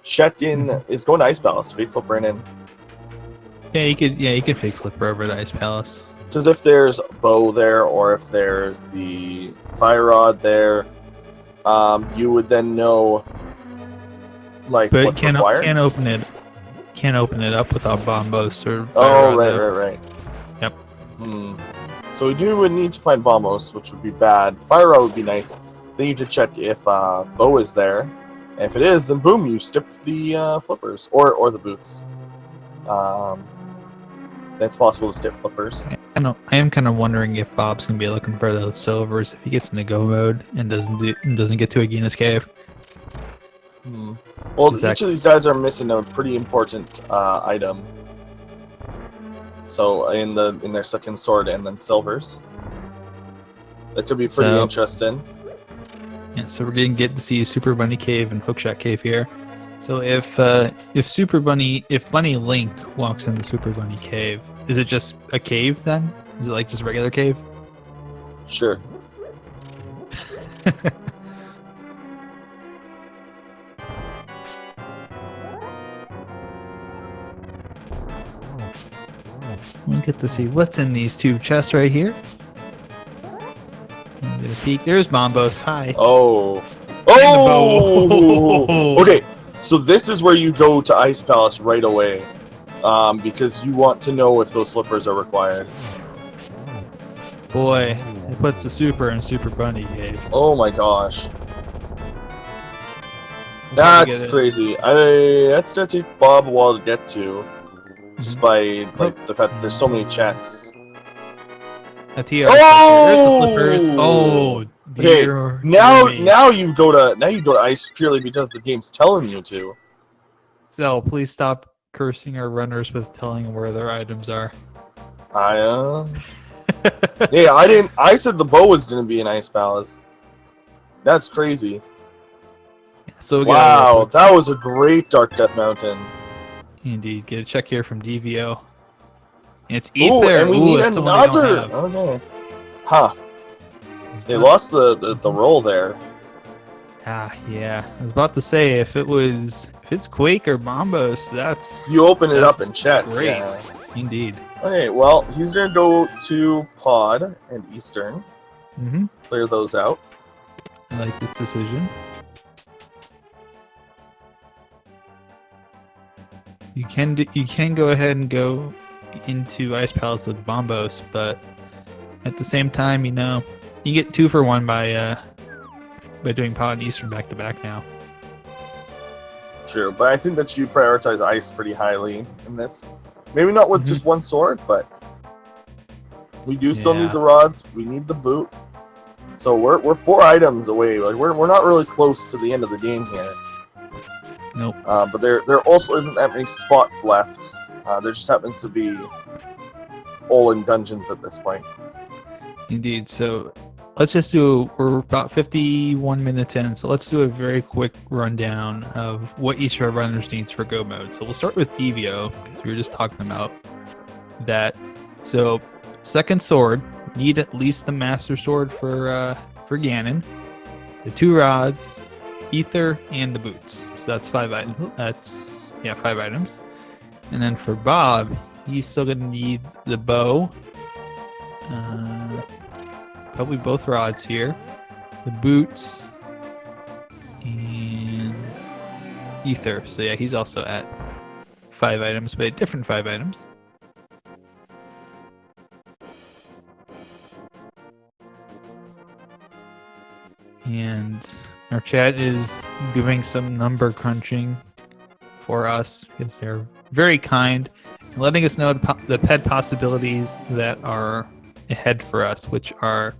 check in. Is going to Ice Palace. Fake flipper in. Yeah, you could fake flipper over to Ice Palace. Because if there's bow there, or if there's the fire rod there, you would then know. Like, but what's required. Can't open it up without Bombos or fire rod. Right. Yep. So we would need to find Bombos, which would be bad. Fire rod would be nice. Then you have to check if bow is there. And if it is, then boom, you skipped the flippers or the boots. That's possible to skip flippers. I am kind of wondering if Bob's gonna be looking for those silvers if he gets into go mode and doesn't get to Agina's cave. Well, each of these guys are missing a pretty important item. So in their second sword and then silvers. That could be pretty interesting. Yeah, so we're gonna get to see Super Bunny Cave and Hookshot Cave here. So if Bunny Link walks into Super Bunny Cave, is it just a cave then? Is it like just regular cave? Sure. We get to see what's in these two chests right here. Get a peek. There's Bombos. Hi. Oh. Okay. So this is where you go to Ice Palace right away, because you want to know if those slippers are required. Boy, it puts the Super in Super Bunny Cave. Oh my gosh. That's crazy. That's gonna take Bob a while to get to, just by the fact that there's so many checks. A TR. There's the flippers. Oh. Okay, now you go to Ice purely because the game's telling you to. So please stop cursing our runners with telling them where their items are. Yeah, I said the bow was gonna be in Ice Palace. That's crazy. So wow, that was a great Dark Death Mountain. Indeed, get a check here from DVO. It's Ether. Ooh, and we need another. Okay. Huh. They lost the roll there. Yeah. I was about to say if it was If it's Quake or Bombos, that's... You open it up and check. Great. Yeah. Indeed. Okay, well, he's going to go to Pod and Eastern. Mm-hmm. Clear those out. I like this decision. You can go ahead and go into Ice Palace with Bombos, but at the same time, you know, you get 2 for 1 by doing Pod and Eastern back to back now. True, but I think that you prioritize Ice pretty highly in this. Maybe not with just one sword, but we do still need the rods. We need the boot. So we're 4 items away. Like we're not really close to the end of the game here. Nope. But there also isn't that many spots left. There just happens to be all in dungeons at this point. Indeed. So let's just we're about 51 minutes in, so let's do a very quick rundown of what each of our runners needs for go mode. So we'll start with Devio, because we were just talking about that. So second sword, need at least the Master Sword for Ganon, the 2 rods, Ether, and the boots. So that's 5 items. That's 5 items. And then for Bob, he's still gonna need the bow. Probably both rods here, the boots, and Ether. So yeah, he's also at 5 items, but different 5 items. And our chat is doing some number crunching for us because they're very kind and letting us know the pet possibilities that are ahead for us, which are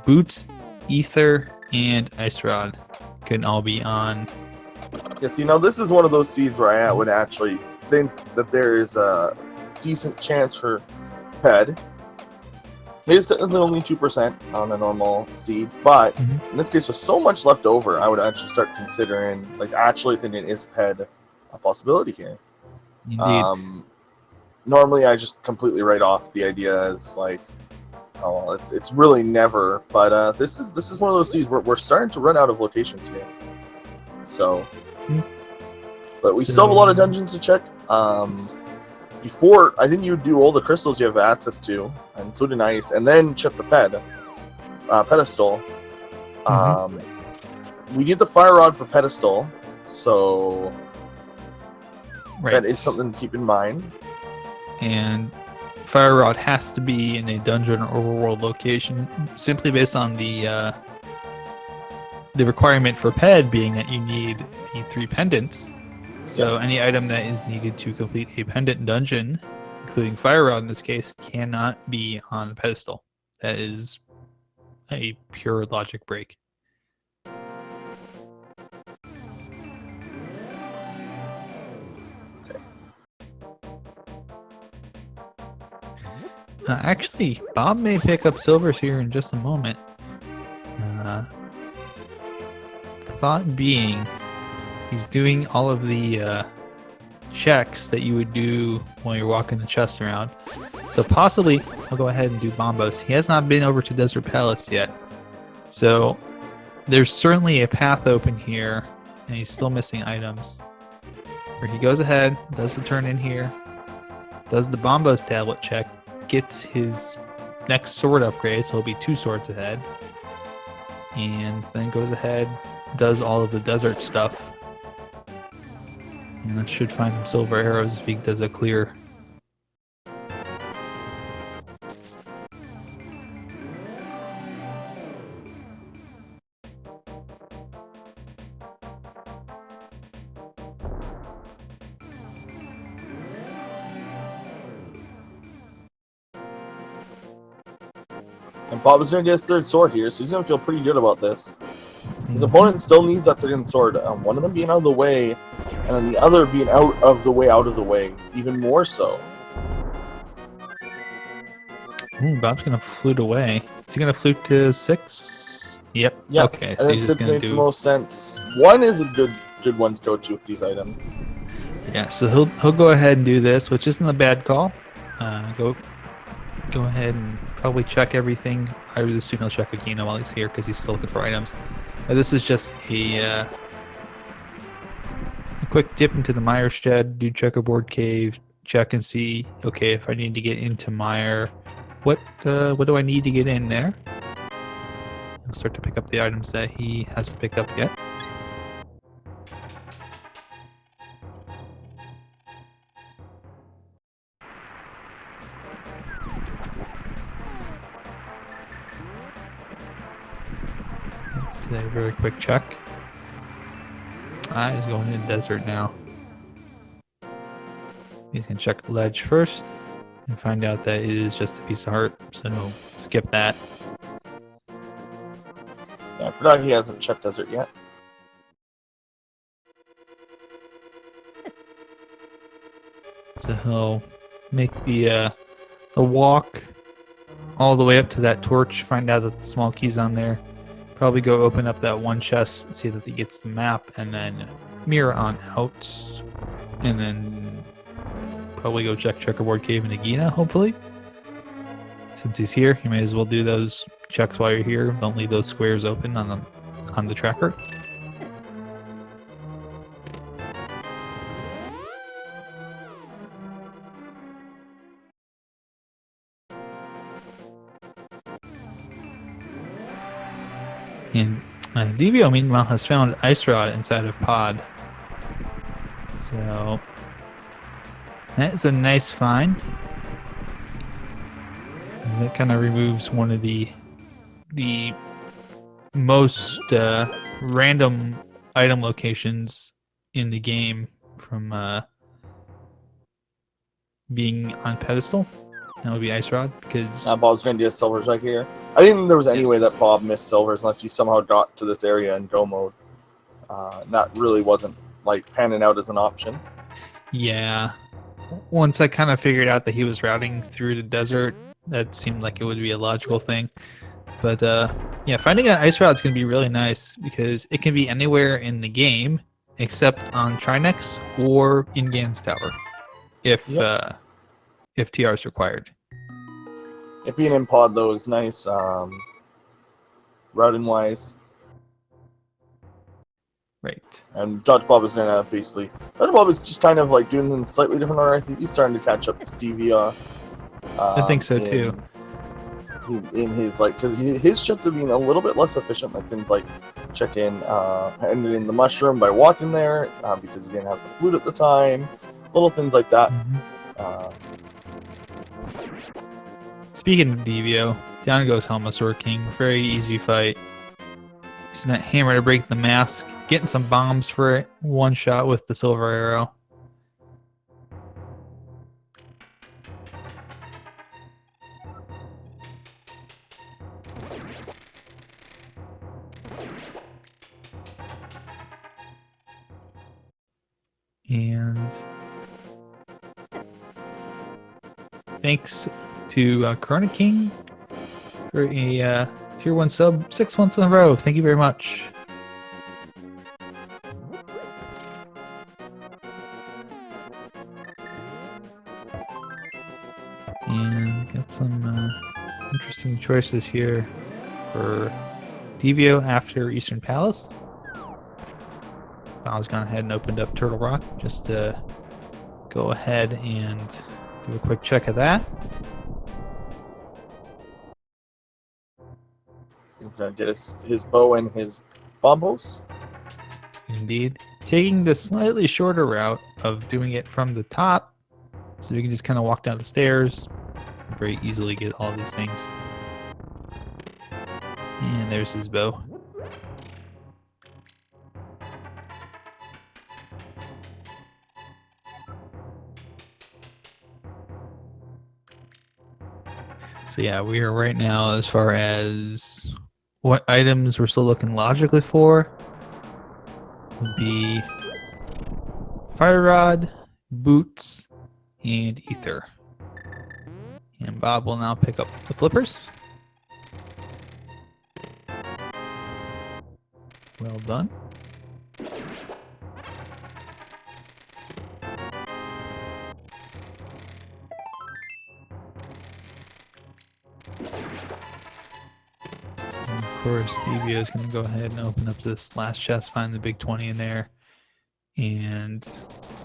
boots, Ether, and Ice Rod can all be on. Yes, you know, this is one of those seeds where I would actually think that there is a decent chance for Ped. It is technically only 2% on a normal seed, but in this case, with so much left over, I would actually start considering, like, actually thinking is Ped a possibility here. Indeed. Normally, I just completely write off the idea as like, oh, well, it's really never. But this is one of those seeds where we're starting to run out of locations here. So, but we still have a lot of dungeons to check. Before, I think you do all the crystals you have access to, including ice, and then check the pedestal. We need the fire rod for pedestal, so that is something to keep in mind. And fire rod has to be in a dungeon or overworld location, simply based on the requirement for Ped being that you need the 3 pendants. So any item that is needed to complete a pendant dungeon, including fire rod in this case, cannot be on the pedestal. That is a pure logic break. Actually, Bob may pick up silvers here in just a moment. Thought being, he's doing all of the checks that you would do while you're walking the chest around. So possibly, I'll go ahead and do Bombos. He has not been over to Desert Palace yet. So there's certainly a path open here, and he's still missing items. Where he goes ahead, does the turn in here, does the Bombos tablet check, gets his next sword upgrade, so he'll be 2 swords ahead, and then goes ahead, does all of the desert stuff, and that should find him silver arrows if he does a clear. And Bob is going to get his 3rd sword here, so he's going to feel pretty good about this. His opponent still needs that 2nd sword, one of them being out of the way, and then the other being out of the way, even more so. Ooh, Bob's going to flute away. Is he going to flute to 6? Yep. Okay, so he's just makes the most sense. 1 is a good one to go to with these items. Yeah, so he'll go ahead and do this, which isn't a bad call. Go ahead and probably check everything. I would assume he'll check Ganon while he's here because he's still looking for items. This is just a quick dip into the Mire shed, do checkerboard cave, check and see, okay, if I need to get into Mire, what do I need to get in there? He'll start to pick up the items that he hasn't picked up yet. Let's say a very quick check. He's going in the desert now. He's gonna check the ledge first and find out that it is just a piece of heart, so no, skip that. Yeah, for that he hasn't checked desert yet. So he'll make the walk all the way up to that torch, find out that the small key's on there. Probably go open up that one chest, see that he gets the map, and then mirror on out. And then probably go check checkerboard cave in Nagina, hopefully. Since he's here, you may as well do those checks while you're here. Don't leave those squares open on the tracker. And Devio, meanwhile, has found Ice Rod inside of Pod. So that's a nice find. And that kind of removes one of the most random item locations in the game from being on pedestal. That would be Ice Rod, because Bob's going to do silvers right here. I didn't think there was any way Yes. that Bob missed silvers unless he somehow got to this area in go mode. That really wasn't like panning out as an option. yeah. Once I kind of figured out that he was routing through the desert, that seemed like it would be a logical thing. But yeah, finding an Ice Rod is going to be really nice because it can be anywhere in the game except on Trinex or in Gan's Tower, if TR is required. It being in pod though is nice, routing wise. Right. And Dr. Bob is gonna basically Dr. Bob is just kind of like doing them in slightly different order. I think he's starting to catch up to Devia. I think so too. In his like, because his checks are being a little bit less efficient, like things like checking ended in the mushroom by walking there because he didn't have the flute at the time, little things like that. Speaking of Devio, down goes Helmasaur King. Very easy fight. Using that hammer to break the mask. Getting some bombs for it. One shot with the silver arrow. And thanks to Corona King for a tier 1 sub 6 months in a row. Thank you very much. And got some interesting choices here for Devio after Eastern Palace. I was gone ahead and opened up Turtle Rock just to go ahead and do a quick check of that. He's gonna get his bow and his bombos. Indeed. Taking the slightly shorter route of doing it from the top, so you can just kind of walk down the stairs and very easily get all these things. And there's his bow. So yeah, we are right now as far as what items we're still looking logically for would be Fire Rod, Boots, and Ether. And Bob will now pick up the flippers. Well done. And of course, Devio is going to go ahead and open up this last chest, find the big 20 in there, And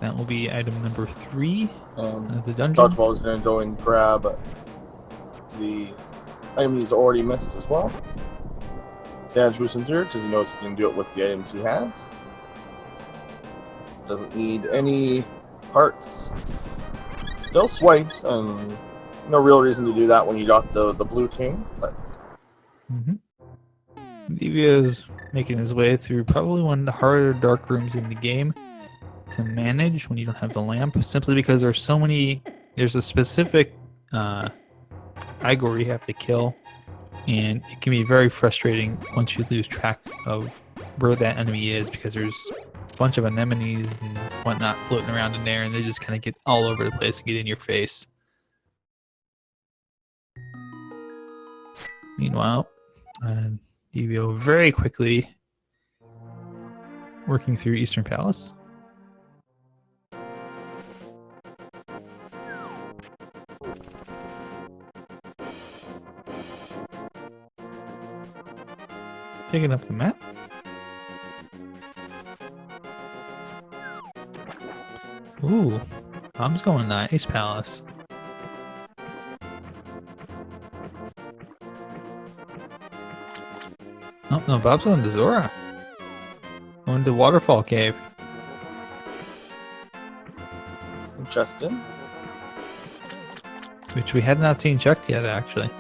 that will be item number 3 of the dungeon. Dr. Bob is going to go and grab the item he's already missed as well. Damage boost in through because he knows he can do it with the items he has. Doesn't need any hearts. Still swipes, and no real reason to do that when you got the blue king. But Devio is making his way through probably one of the harder dark rooms in the game to manage when you don't have the lamp, simply because there's so many. There's a specific Igor you have to kill, and it can be very frustrating once you lose track of where that enemy is, because there's a bunch of anemones and whatnot floating around in there, and they just kind of get all over the place and get in your face. Meanwhile, Devio very quickly working through Eastern Palace. Picking up the map. Ooh, I'm just going to Ice Palace. Oh, no, Bob's going to Zora. Going to Waterfall Cave. Justin. Which we had not seen checked yet, actually.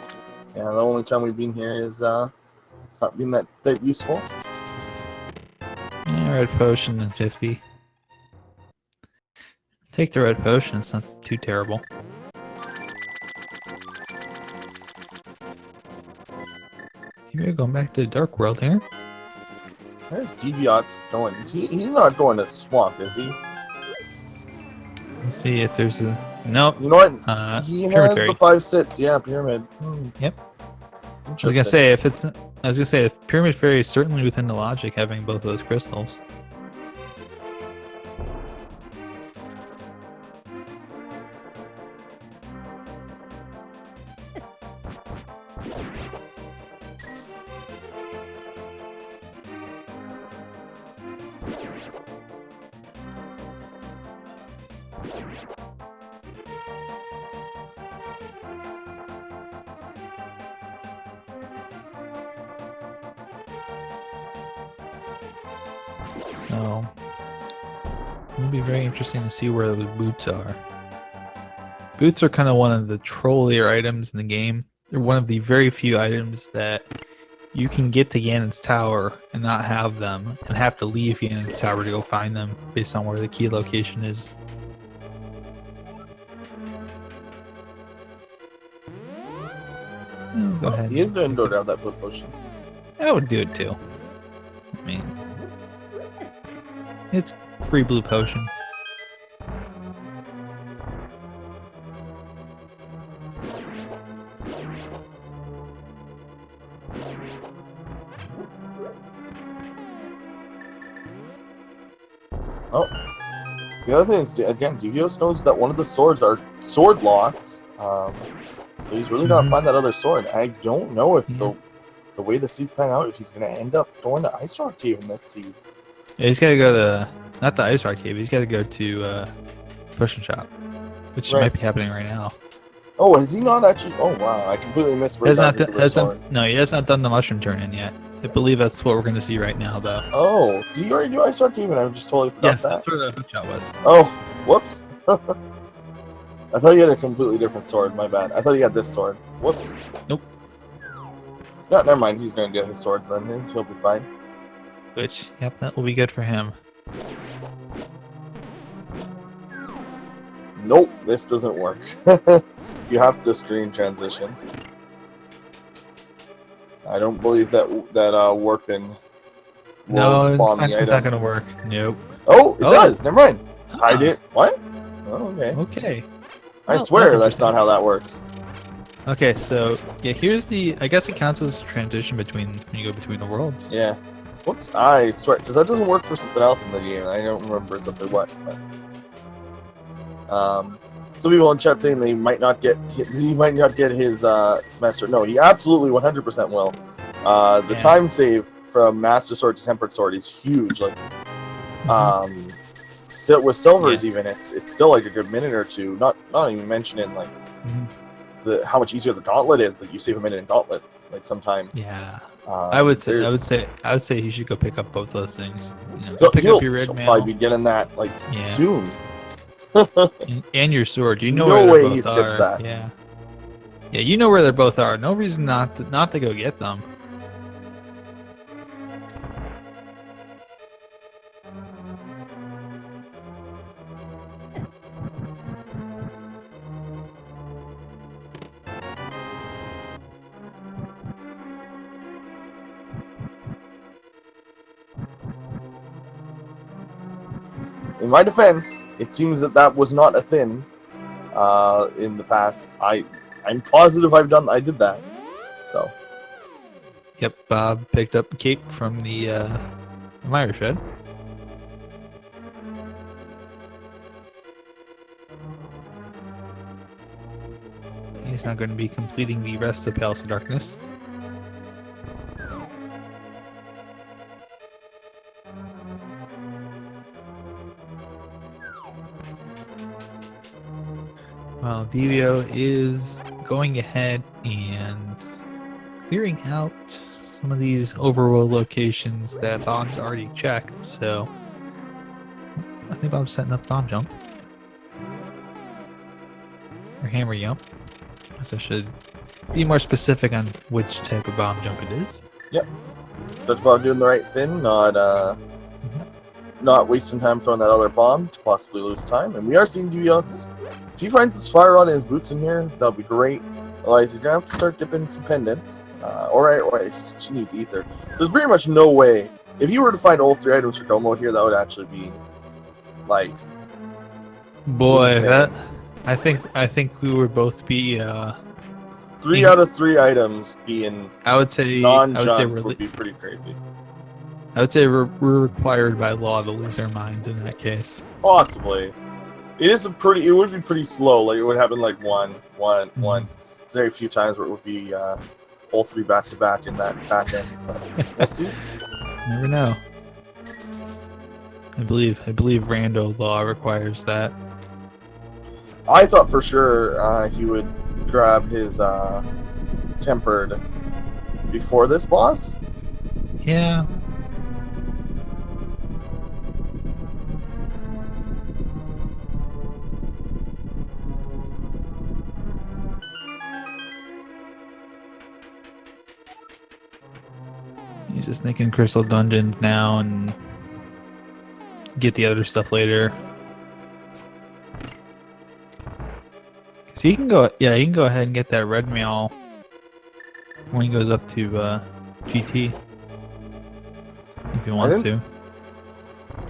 Yeah, the only time we've been here is it's not been that useful. Yeah, red potion and 50. Take the red potion, it's not too terrible. You're going back to the Dark World here. Where's DevioXS going? He's not going to Swamp, is he? Let's see if there's a... Nope. You know what? He has Pyramid. the 5 sits. Yeah, Pyramid. Yep. I was gonna say if Pyramid Fairy is certainly within the logic having both of those crystals. So it'll be very interesting to see where those boots are. Boots are kind of one of the trollier items in the game. They're one of the very few items that you can get to Ganon's Tower and not have them, and have to leave Ganon's Tower to go find them based on where the key location is. Go ahead. He is going to go down that blue potion. I would do it too. I mean, it's free blue potion. Oh, the other thing is, again, Devios knows that one of the swords are sword locked, so he's really got to find that other sword. I don't know if the way the seeds pan out, if he's going to end up going to Ice Rock Cave in this seed. Yeah, he's got to go to, not the Ice Rock Cave, he's got to go to Potion Shop, which might be happening right now. Oh, has he not actually? Oh, wow, I completely missed where No, he has not done the mushroom turn-in yet. I believe that's what we're going to see right now, though. Oh, do you already do Ice Rock Cave? And I just totally forgot that. Yes, that's where the hook shot was. Oh, whoops. I thought you had a completely different sword. My bad. I thought you had this sword. Whoops. Nope. No, never mind. He's going to get his swords then. He'll be fine. Which, yep, that will be good for him. Nope, this doesn't work. You have to screen transition. I don't believe that Warpin will spawn the item. It's not going to work. Nope. Oh, it does. Never mind. I did. What? Oh, okay. Okay. I swear that's not how that works. Okay, so yeah, here's the. I guess it counts as a transition between when you go between the worlds. Yeah. Whoops. I swear, because that doesn't work for something else in the game. I don't remember exactly what. But, some people in chat saying he might not get his master. No, he absolutely 100% will. The time save from Master Sword to Tempered Sword is huge. Like, with silvers even it's still like a good minute or two. Not even mentioning like how much easier the gauntlet is. Like you save a minute in gauntlet like sometimes. Yeah. I would say he should go pick up both those things. You know, go pick up your red mail. He'll probably be getting that like soon. and your sword. You know no where way both he skips are. that. Yeah. Yeah, you know where they both are. No reason not to go get them. In my defense, it seems that was not a thing in the past. I'm positive I did that. So. Yep, Bob picked up a cape from the Meyer shed. He's not going to be completing the rest of Palace of Darkness. Well, Devio is going ahead and clearing out some of these overworld locations that Bob's already checked, so I think Bob's setting up bomb jump. Or hammer jump. So I should be more specific on which type of bomb jump it is. Yep. That's Bob doing the right thing, not wasting time throwing that other bomb to possibly lose time. And we are seeing DevioXS. If he finds this fire on his boots in here, that'll be great. Otherwise, he's gonna have to start dipping some pendants. Or she needs ether. There's pretty much no way. If you were to find all 3 items for go mode here, that would actually be like. Boy, insane. that I think we would both be. 3 out of 3 items being non-jump would be pretty crazy. I would say we're required by law to lose our minds in that case. Possibly. It would be pretty slow. Like it would happen like one. There's very few times where it would be all 3 back to back in that back end. But we'll see. Never know. I believe Rando law requires that. I thought for sure he would grab his tempered before this boss. Yeah. He's just thinking Crystal Dungeons now and get the other stuff later. So he can go ahead and get that red mail when he goes up to GT if he wants to.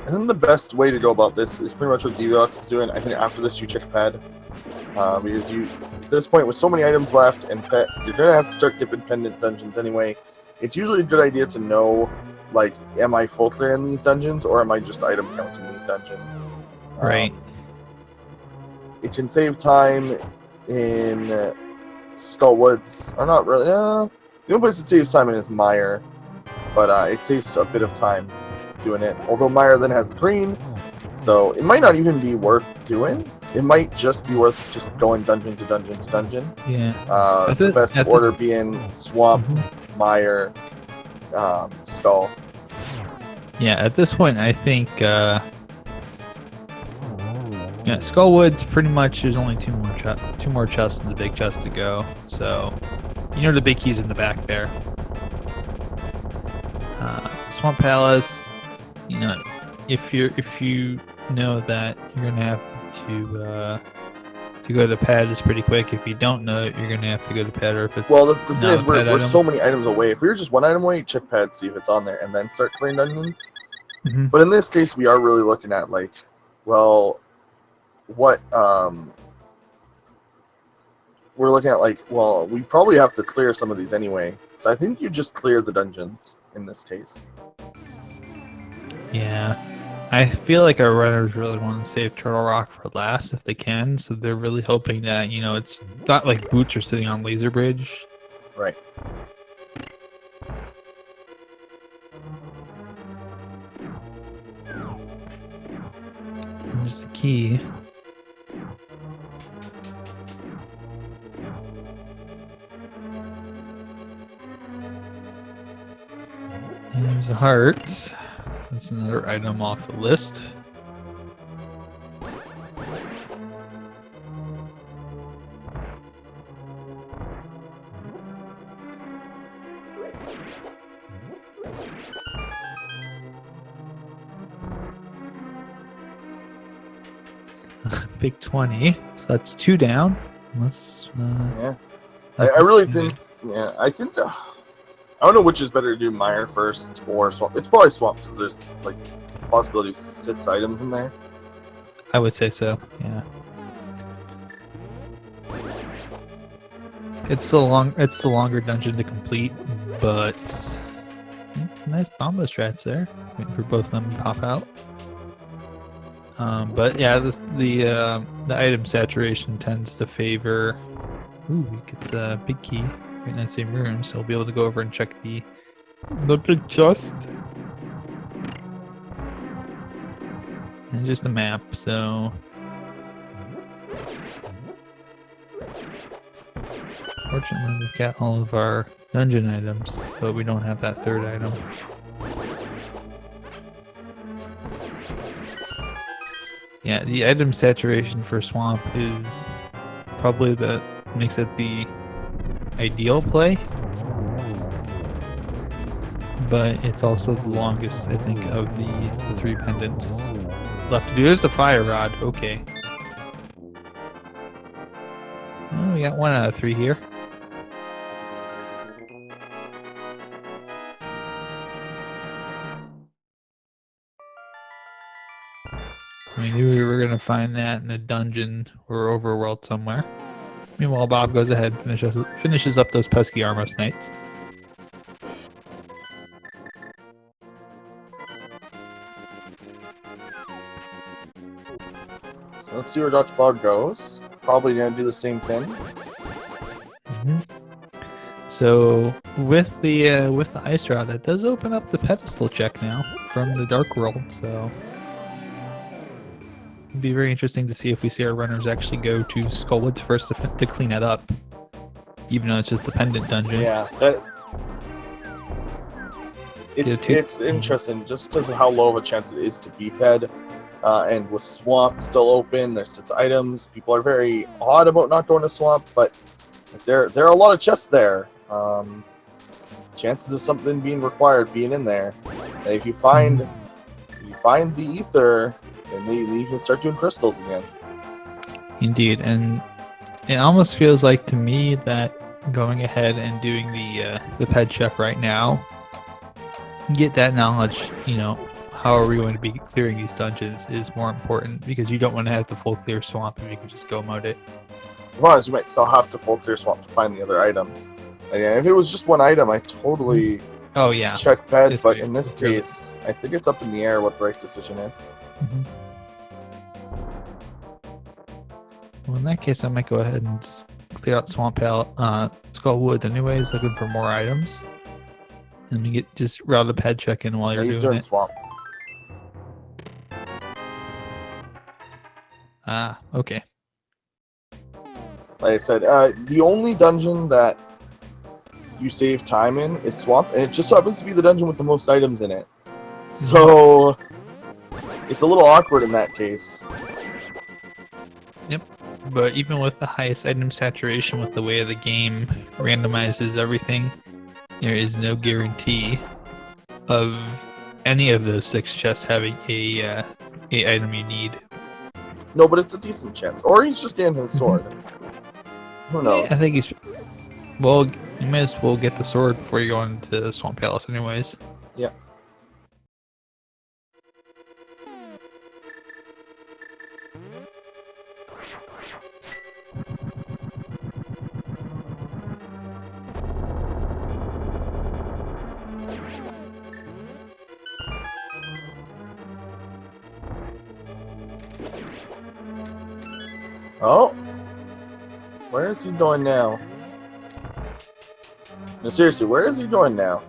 I think the best way to go about this is pretty much what DevioXS is doing. I think after this you check pad. Because at this point with so many items left and pet, you're gonna have to start dipping pendant dungeons anyway. It's usually a good idea to know, like, am I full clear in these dungeons or am I just item counting these dungeons? Right. It can save time in Skullwoods, or not really. The only place it saves time in is Meyer, but it saves a bit of time doing it. Although Meyer then has the green, so it might not even be worth doing. It might just be worth just going dungeon to dungeon to dungeon. Yeah. The best order being Swamp, Meyer, Skull. Yeah, at this point, I think Skullwoods pretty much there's only two more chests in the big chest to go. So, the big key's in the back there. Swamp Palace, if you know that you're gonna have to go to pad is pretty quick. If you don't know it, you're gonna have to go to pad, or if it's the thing is we're item. So many items away. If we were just one item away, check pad, see if it's on there, and then start clearing dungeons. Mm-hmm. But in this case, we are really looking at what we're looking at we probably have to clear some of these anyway. So I think you just clear the dungeons in this case. Yeah. I feel like our runners really want to save Turtle Rock for last if they can, so they're really hoping that, it's not like boots are sitting on Laser Bridge. Right. There's the key. There's a heart. That's another item off the list. Big 20. So that's 2 down. Unless, yeah. I really think. Yeah, I think. I don't know which is better to do, Mire first or Swamp. It's probably Swamp because there's like the possibility of 6 items in there. I would say so. Yeah. It's the longer dungeon to complete, but nice combo strats there. Waiting for both of them to pop out. But yeah, the item saturation tends to favor. Ooh, he gets a big key right in that same room, so we'll be able to go over and check the big chest. And just a map, so. Fortunately, we've got all of our dungeon items, but we don't have that third item. Yeah, the item saturation for Swamp is probably makes it the ideal play, but it's also the longest, I think, of the 3 pendants left to do. There's the fire rod. Okay. Oh, we got 1 out of 3 here. I knew we were going to find that in a dungeon or overworld somewhere. Meanwhile, Bob goes ahead and finishes up those pesky Armos Knights. Let's see where Dr. Bob goes. Probably going to do the same thing. Mm-hmm. So with the ice rod, that does open up the pedestal check now from the Dark World. So it'd be very interesting to see if we see our runners actually go to Skullwoods first to clean it up, even though it's just a pendant dungeon. Yeah, it's interesting just because of how low of a chance it is to be ped. And with Swamp still open, there's 6 items. People are very odd about not going to Swamp, but there are a lot of chests there. Chances of something being required being in there. If you find the ether, then you can start doing crystals again. Indeed, and it almost feels like to me that going ahead and doing the ped check right now, get that knowledge, how are we going to be clearing these dungeons is more important, because you don't want to have to full clear Swamp and you can just go mode it. Well, as you might still have to full clear Swamp to find the other item. Again, if it was just one item, I totally check ped, but in this case, I think it's up in the air what the right decision is. Mm-hmm. Well, in that case, I might go ahead and just clear out Skullwood anyways, looking for more items. And we get just route a ped check in while you're doing it. Swamp. Ah, okay. Like I said, the only dungeon that you save time in is Swamp, and it just so happens to be the dungeon with the most items in it. So it's a little awkward in that case. Yep. But even with the highest item saturation, with the way the game randomizes everything, there is no guarantee of any of those 6 chests having a item you need. No, but it's a decent chance. Or he's just getting his sword. Who knows? Yeah, I think well, you may as well get the sword before you go into Swamp Palace anyways. Yeah. Oh, where is he going now? No, seriously, where is he going now?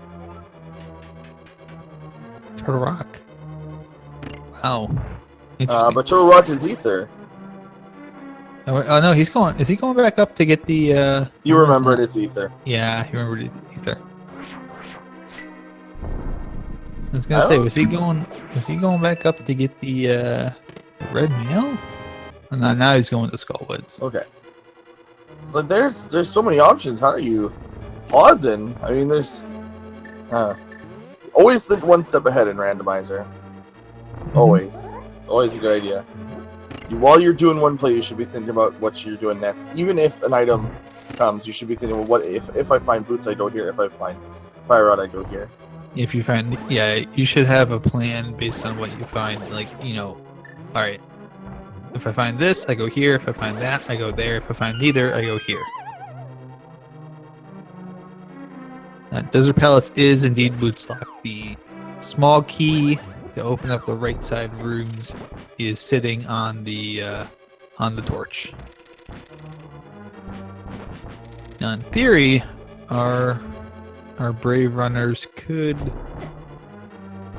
Turtle Rock. Wow. Interesting. But to rot his ether. Oh no, he's going. Is he going back up to get the? You remembered his ether. Yeah, he remembered his ether. I was gonna say, was he going? Was he going back up to get the red mail? Oh, no, now he's going to Skullwoods. Okay. So there's so many options. How are you pausing? I mean, there's always think one step ahead in Randomizer. Always. It's always a good idea. While you're doing one play, you should be thinking about what you're doing next. Even if an item comes, you should be thinking, well, what if I find boots, I go here. If I find fire rod, I go here. If you find, yeah, you should have a plan based on what you find. Like, you know, all right, if I find this, I go here. If I find that, I go there. If I find neither, I go here. Desert Palace is indeed boots lock. The small key to open up the right side rooms is sitting on the torch. Now, in theory, our brave runners could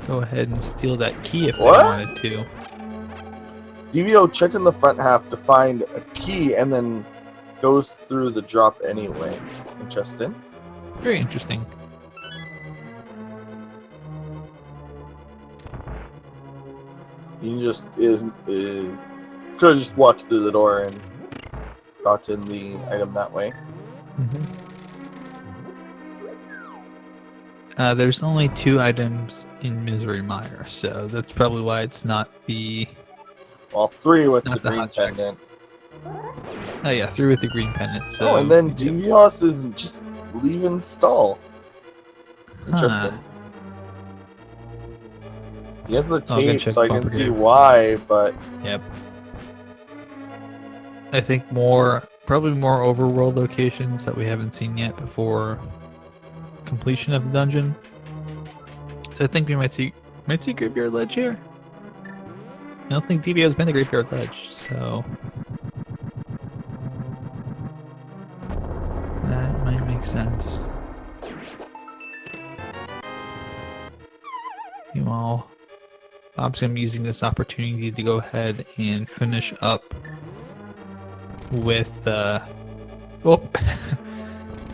go ahead and steal that key if they wanted to. Devio checked in the front half to find a key and then goes through the drop anyway. Interesting. Very interesting. He just could have just walked through the door and gotten the item that way. There's only 2 items in Misery Mire, so that's probably why it's not the... Well, 3 with not the green pendant. Oh yeah, 3 with the green pendant. So oh, and then Devios is just leaving stall. Interesting. He has the tape, so I can see why, but... Yep. I think probably more overworld locations that we haven't seen yet before completion of the dungeon. So I think we might see Graveyard Ledge here. I don't think DBO's been to Graveyard Ledge, so that might make sense. Meanwhile, Bob's gonna be using this opportunity to go ahead and finish up with oh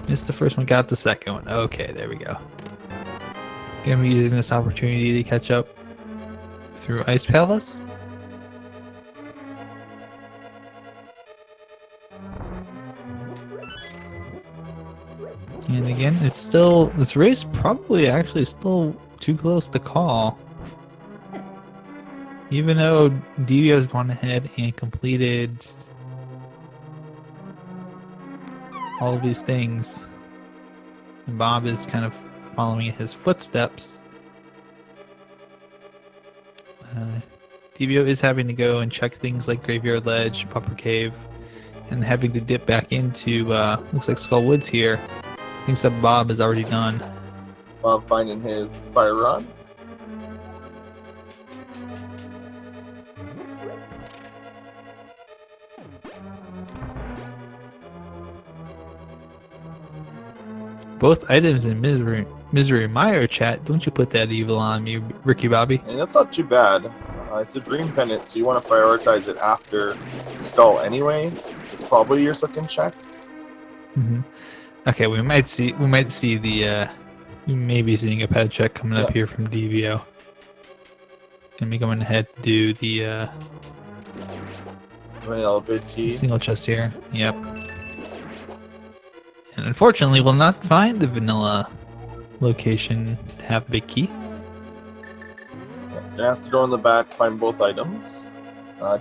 missed the first one, got the second one. Okay, there we go. Gonna be using this opportunity to catch up through Ice Palace. And again, it's still, this race probably actually still too close to call. Even though Devio's gone ahead and completed all of these things, and Bob is kind of following in his footsteps, Devio is having to go and check things like Graveyard Ledge, Pupper Cave, and having to dip back into, looks like Skull Woods here. Things that Bob has already done. Bob finding his fire rod. Both items in Misery Mire chat. Don't you put that evil on me, Ricky Bobby. And that's not too bad. It's a green pendant, so you want to prioritize it after Skull anyway. It's probably your second check. Okay, we might see the we may be seeing a pad check coming up here from Devio. Gonna be going ahead to do the vanilla big key. Single chest here. Yep. And unfortunately, we'll not find the vanilla location to have the big key. You have to go in the back, find both items.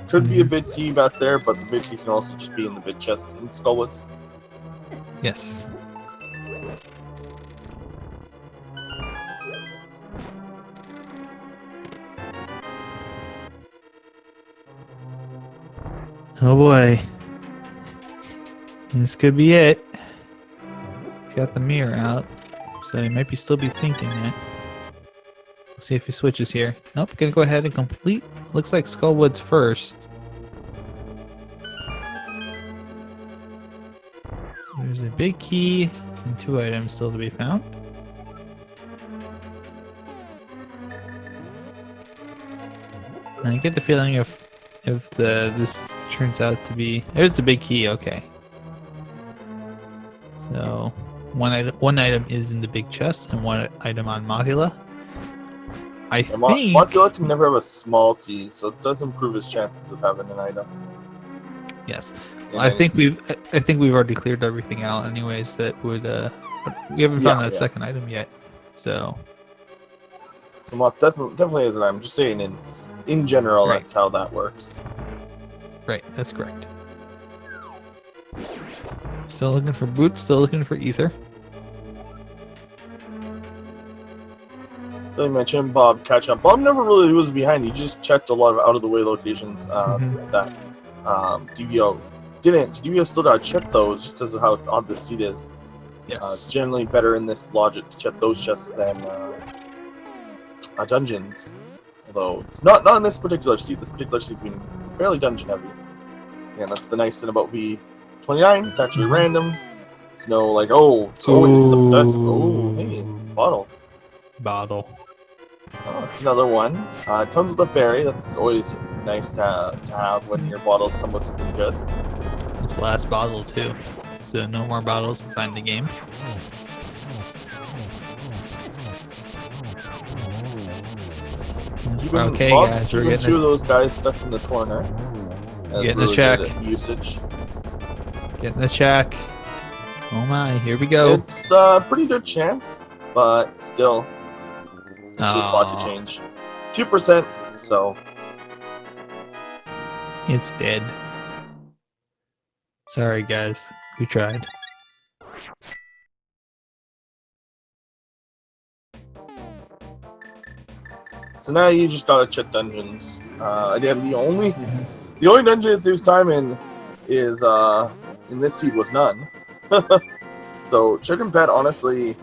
Could be a bid key back there, but the bid key can also just be in the bid chest in Skullwoods. Yes. Oh boy. This could be it. He's got the mirror out, so he might still be thinking it. Let's see if he switches here. Nope, gonna go ahead and complete. Looks like Skullwoods first. So there's a big key and 2 items still to be found. I get the feeling if this turns out to be there's the big key. Okay. So one item is in the big chest and one item on Mothula. I think Mothula can never have a small key, so it does improve his chances of having an item. Yes. I think we've already cleared everything out anyways that would we haven't found that second item yet. So Moth definitely is an item. I'm just saying in general that's how that works. Right, that's correct. Still looking for boots, still looking for ether. So you mentioned Bob catch up. Bob never really was behind. He just checked a lot of out of the way locations that Devio didn't. So Devio still got to check those just because of how odd this seed is. Yes. It's generally better in this logic to check those chests than dungeons. Although it's not in this particular seed. This particular seed's been fairly dungeon heavy. Yeah, that's the nice thing about V29. It's actually random. It's no like, oh, it's always the best. Oh, hey, bottle. Oh, it's another one. It comes with a fairy. That's always nice to have when your bottles come with something good. It's the last bottle too, so no more bottles to find the game. Okay, guys, we're getting two of those guys stuck in the corner. Getting the check. Usage. Getting the check. Oh my, here we go. It's a pretty good chance, but still. It's just pocket change. 2%, so. It's dead. Sorry, guys. We tried. So now you just gotta check dungeons. Again, the only dungeon it saves time in is in this seed was none. So Chicken Pet, honestly,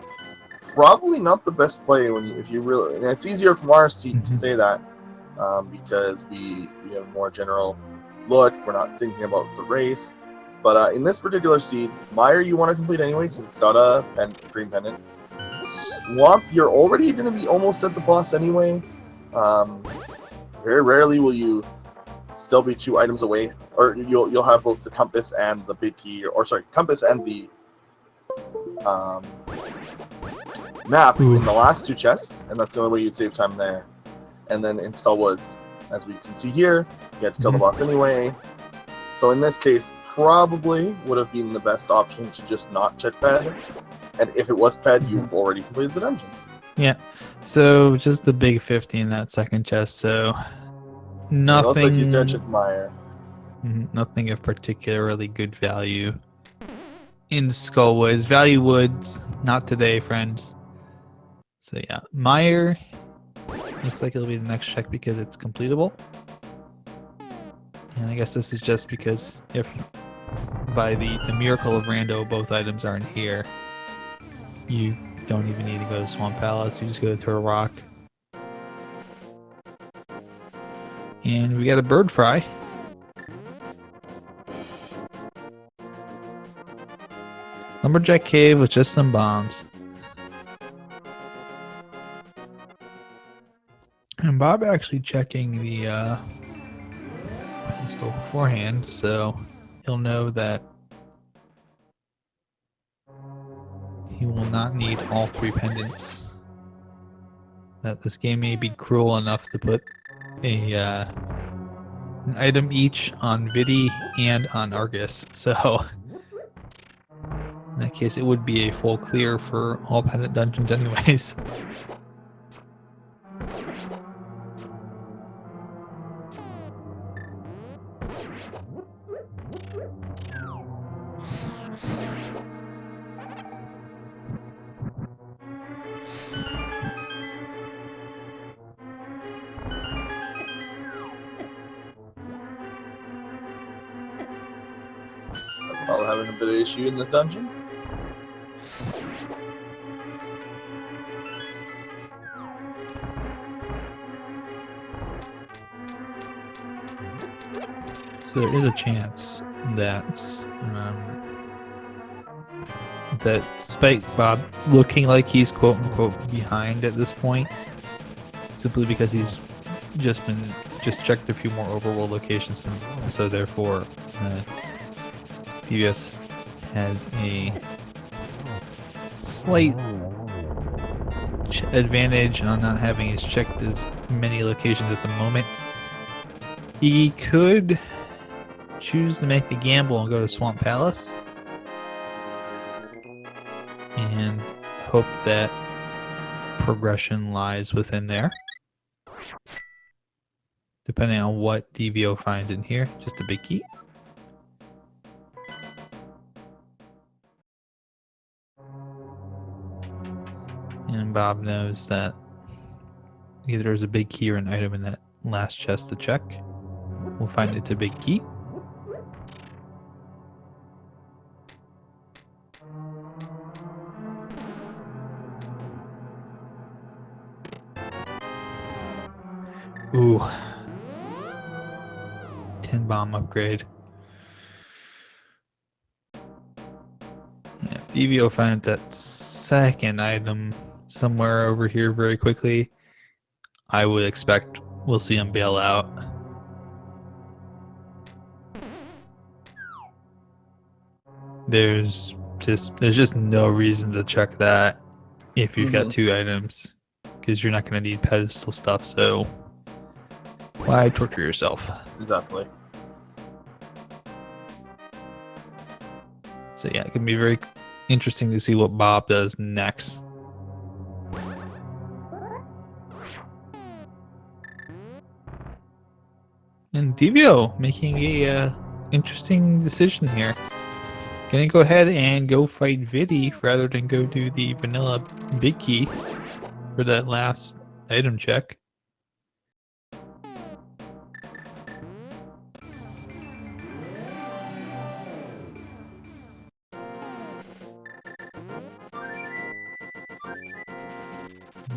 probably not the best play if you really. And it's easier from our seat to say that because we have more general look. We're not thinking about the race. But in this particular seed, Mire you want to complete anyway because it's got a green pendant. Swamp, you're already going to be almost at the boss anyway. Very rarely will you still be 2 items away, or you'll have both the compass and the big key, or sorry, compass and the map in the last 2 chests, and that's the only way you'd save time there. And then in Skull Woods, as we can see here, you had to kill the boss anyway. So in this case, probably would have been the best option to just not check ped. And if it was ped, you've already completed the dungeons. Yeah. So just the big 50 in that second chest. So nothing. It looks like he's gonna check Mire. Nothing of particularly good value in Skull Woods. Value Woods, not today, friends. So yeah, Mire looks like it'll be the next check because it's completable. And I guess this is just because if by the miracle of Rando both items aren't here, you don't even need to go to Swamp Palace. You just go to Turtle Rock. And we got a bird fry. Lumberjack Cave with just some bombs. And Bob actually checking the install beforehand, so he'll know that he will not need all 3 pendants. That this game may be cruel enough to put an item each on Vidi and on Argus, so in that case it would be a full clear for all pendant dungeons anyways. Probably having a bit of issue in this dungeon. So there is a chance that that despite Bob looking like he's quote unquote behind at this point, simply because he's just been just checked a few more overworld locations, and so therefore, DVS has a slight advantage on not having as checked as many locations at the moment. He could choose to make the gamble and go to Swamp Palace and hope that progression lies within there. Depending on what DVO finds in here, just a big key. And Bob knows that either there's a big key or an item in that last chest to check. We'll find it's a big key. Ooh. 10 bomb upgrade. If DVO finds that second item somewhere over here very quickly, I would expect we'll see him bail out. There's just no reason to check that if you've got 2 items, because you're not going to need pedestal stuff, so why torture yourself? Exactly. So yeah, it can be very interesting to see what Bob does next. And DVO making a interesting decision here. Gonna go ahead and go fight Vidi rather than go do the vanilla big key for that last item check.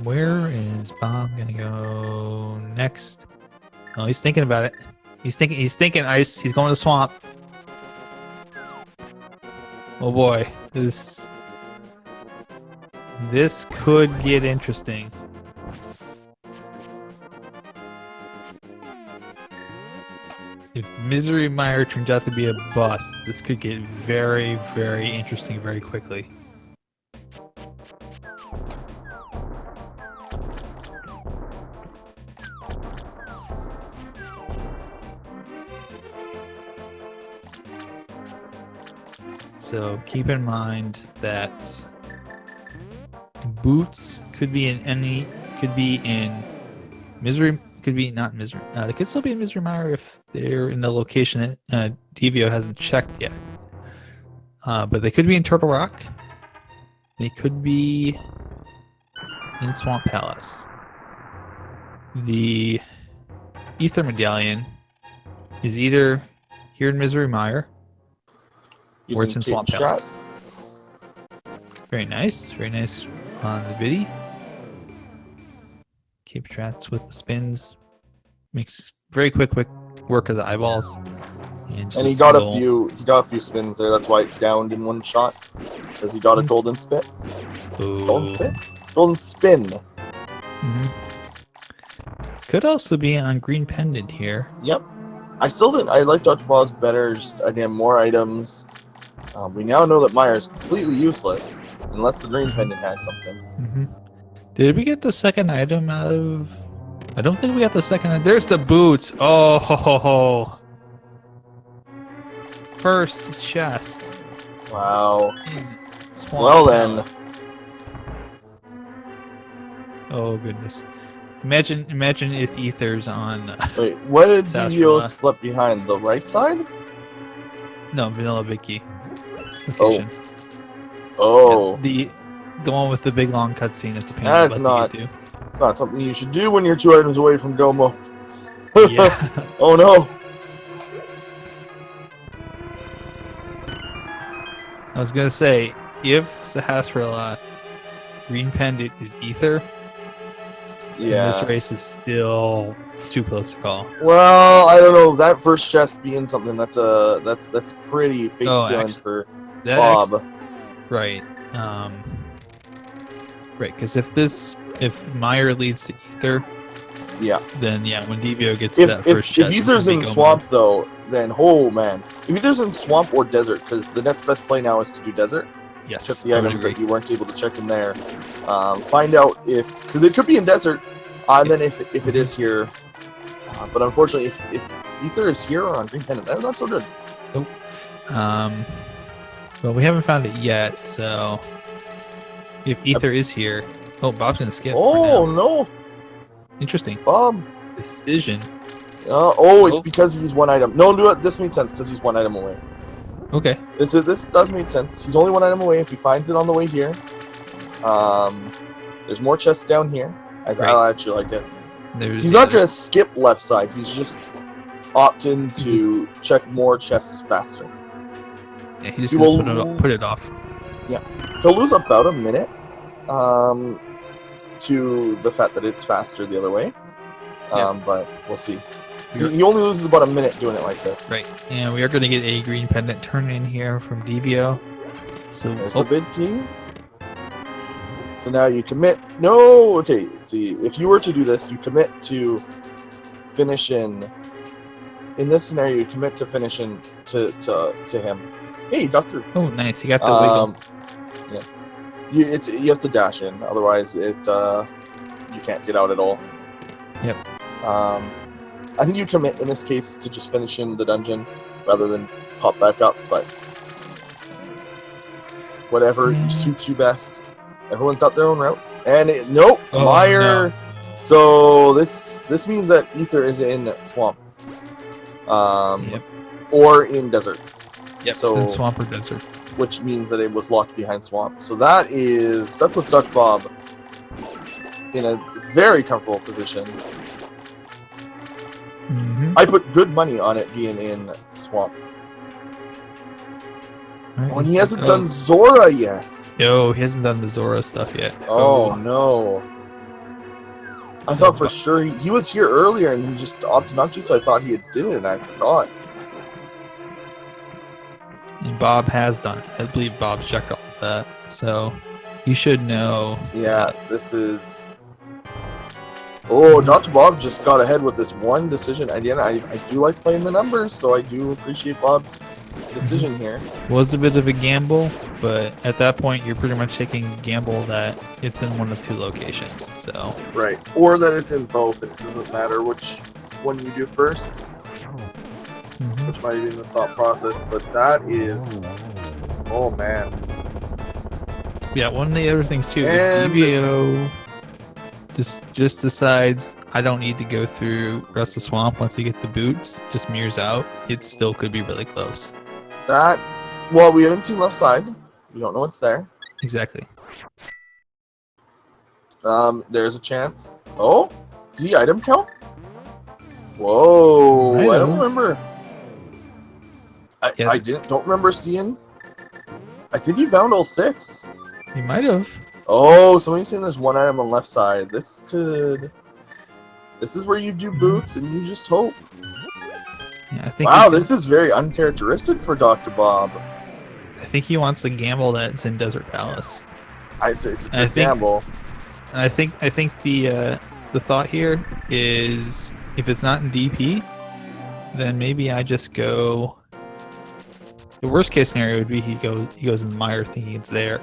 Where is Bob gonna go next? Oh, he's thinking about it. He's thinking ice. He's going to swamp. Oh boy, this could get interesting. If Misery Mire turns out to be a bust, this could get very, very interesting very quickly. So keep in mind that boots could be in Misery, could be not Misery. They could still be in Misery Mire if they're in the location that DVO hasn't checked yet. But they could be in Turtle Rock. They could be in Swamp Palace. The Ether Medallion is either here in Misery Mire, or it's in Swamp Palace. Very nice on the Vidi. Cape Strats with the spins. Makes very quick work of the eyeballs. And he got a few spins there. That's why it downed in one shot, because he got a golden spit. Ooh. Golden spin. Mm-hmm. Could also be on green pendant here. Yep. I like Dr. Bob's better. Just again, more items. We now know that Mire is completely useless unless the green pendant has something. Mm-hmm. Did we get the second item out of? I don't think we got the second. There's the boots. Oh, ho, ho, ho. First chest. Wow. Well then. Oh goodness. Imagine if Ether's on. Wait, what did DVO slip behind? The right side? No, Vanilla Vicky. Location. Oh. Yeah, the one with the big long cutscene. It's a pain. That's not. It's not something you should do when you're 2 items away from Gomo. Yeah. Oh no. I was gonna say, if Sahasrara green pendant is Ether, this race is still too close to call. Well, I don't know. That first chest being something that's pretty fate sealing for Bob. Right. Right, because if Mire leads to Ether, Yeah. then yeah, when Devio gets that first chest, if Ether's in swamp though, then oh man, if Ether's in swamp or desert, because the next best play now is to do desert. Yes, Check the items that you weren't able to check in there. Find out because it could be in desert, and then if it is here, but unfortunately, if Ether is here or on Green Pendant, that's not so good. Nope. Well, we haven't found it yet, so if Ether is here, oh, Bob's gonna skip. Oh no! Interesting. Bob. Decision. It's because he's one item. No, do it. This made sense because he's one item away. Okay. This does make sense. He's only one item away. If he finds it on the way here, there's more chests down here. I actually like it. He's not gonna skip left side. He's just opting to check more chests faster. Yeah, he's just gonna put it off. Yeah, he'll lose about a minute to the fact that it's faster the other way. But we'll see. He only loses about a minute doing it like this. Right, and we are going to get a green pendant turn in here from Devio. So there's the bid key. So now you commit. No, okay. See, if you were to do this, you commit to finish in this scenario. You commit to finish in to him. Hey, you got through. Oh, nice. You got the wiggle. Yeah. You have to dash in, otherwise you can't get out at all. Yep. I think you commit in this case to just finishing the dungeon rather than pop back up, but whatever suits you best. Everyone's got their own routes. And Mire. No. So this means that Ether is in swamp. Or in desert. Yep, so, it's in swamp or desert. Which means that it was locked behind swamp. So that puts Dr. Bob in a very comfortable position. I put good money on it being in swamp. And he hasn't done Zora yet. No, he hasn't done the Zora stuff yet. Oh no. I thought for sure he was here earlier and he just opted not to, so I thought he did it and I forgot. And Bob has done it. I believe Bob's checked all of that. So you should know. Yeah, this is... Oh, Dr. Bob just got ahead with this one decision. Again, I do like playing the numbers, so I do appreciate Bob's decision here. Was a bit of a gamble, but at that point, you're pretty much taking a gamble that it's in one of two locations. So right, or that it's in both, and it doesn't matter which one you do first, which might be in the thought process. But that is, oh man. Yeah, one of the other things too. If Devio just decides I don't need to go through rest of swamp once you get the boots, just mirrors out, it still could be really close. Well, we haven't seen left side. We don't know what's there. Exactly. There's a chance. Oh, the item count? Whoa, I don't remember. I don't remember seeing. I think he found all 6. He might have. Oh, somebody's saying there's one item on the left side. This is where you do boots and you just hope. Yeah, I think. Wow, this is very uncharacteristic for Dr. Bob. I think he wants to gamble that it's in Desert Palace. It's a good gamble. I think the thought here is if it's not in DP, then maybe I just go. The worst case scenario would be he goes in the mire thinking it's there.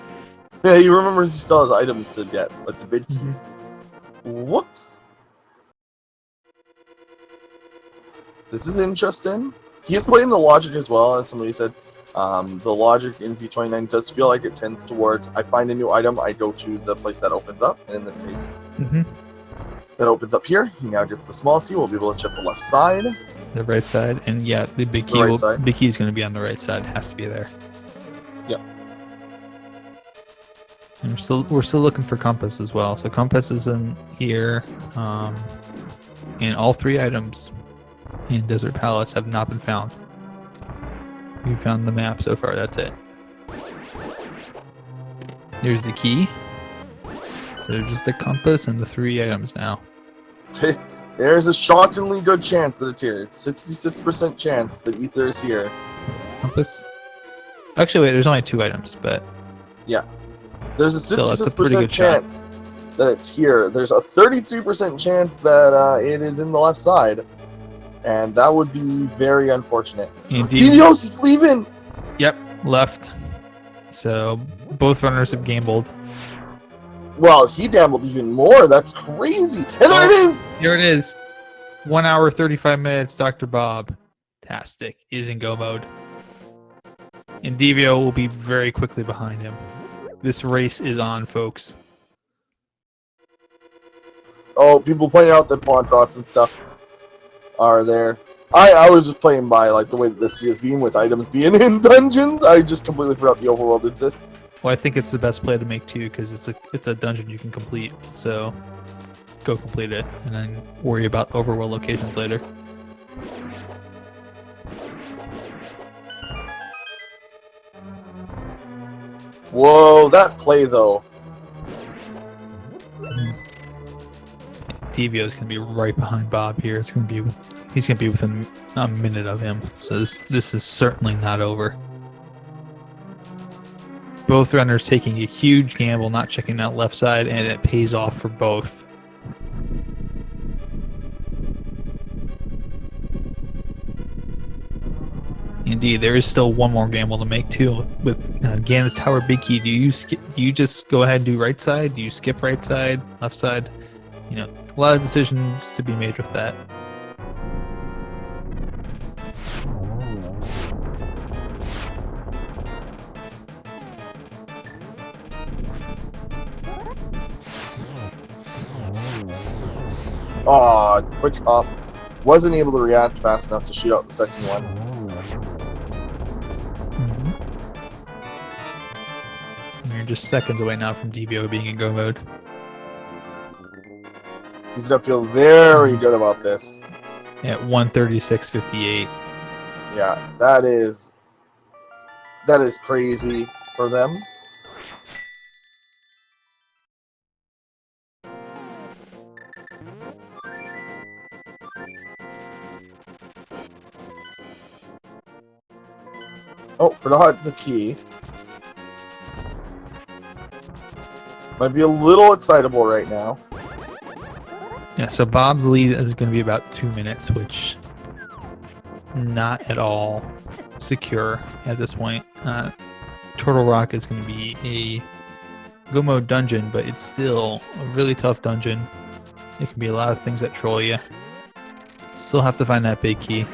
Yeah, he remembers he still has items to get, but the bid key. Whoops. This is interesting. He is playing the logic as well, as somebody said. The logic in V29 does feel like it tends towards, I find a new item, I go to the place that opens up, and in this case, that opens up here. He now gets the small key. We'll be able to check the left side. The right side, and yeah, the big key. Big key is going to be on the right side. It has to be there. Yep. And we're still looking for compass as well. So compass is in here, and all 3 items in Desert Palace have not been found. We found the map so far. That's it. There's the key. So just the compass and the 3 items now. There's a shockingly good chance that it's here. It's 66% chance that Ether is here. Compass. Actually, wait. There's only 2 items, but yeah. There's a 66% chance that it's here. There's a 33% chance that it is in the left side, and that would be very unfortunate. Devios is leaving! Yep, left. So both runners have gambled. Well, he gambled even more. That's crazy. And there it is! Here it is. 1 hour, 35 minutes. DoctorBobtastic is in go mode. And Devio will be very quickly behind him. This race is on, folks. Oh, people pointing out that pawn trots and stuff are there. I was just playing by like the way that this is being with items being in dungeons. I just completely forgot the overworld exists. Well, I think it's the best play to make too, because it's a dungeon you can complete. So go complete it, and then worry about overworld locations later. Whoa, that play though. Devio is going to be right behind Bob here. He's going to be within a minute of him. So this is certainly not over. Both runners taking a huge gamble, not checking that left side, and it pays off for both. Indeed, there is still one more gamble to make too. With Ganon's Tower Big Key, do you just go ahead and do right side? Do you skip right side, left side? You know, a lot of decisions to be made with that. Aw, quick up. Wasn't able to react fast enough to shoot out the second one. You're just seconds away now from Devio being in go mode. He's gonna feel very good about this. At 136.58. Yeah, that is crazy for them. Oh, forgot the key. Might be a little excitable right now. Yeah, so Bob's lead is going to be about 2 minutes, which not at all secure at this point. Turtle Rock is going to be a go mode dungeon, but it's still a really tough dungeon. It can be a lot of things that troll you. Still have to find that big key.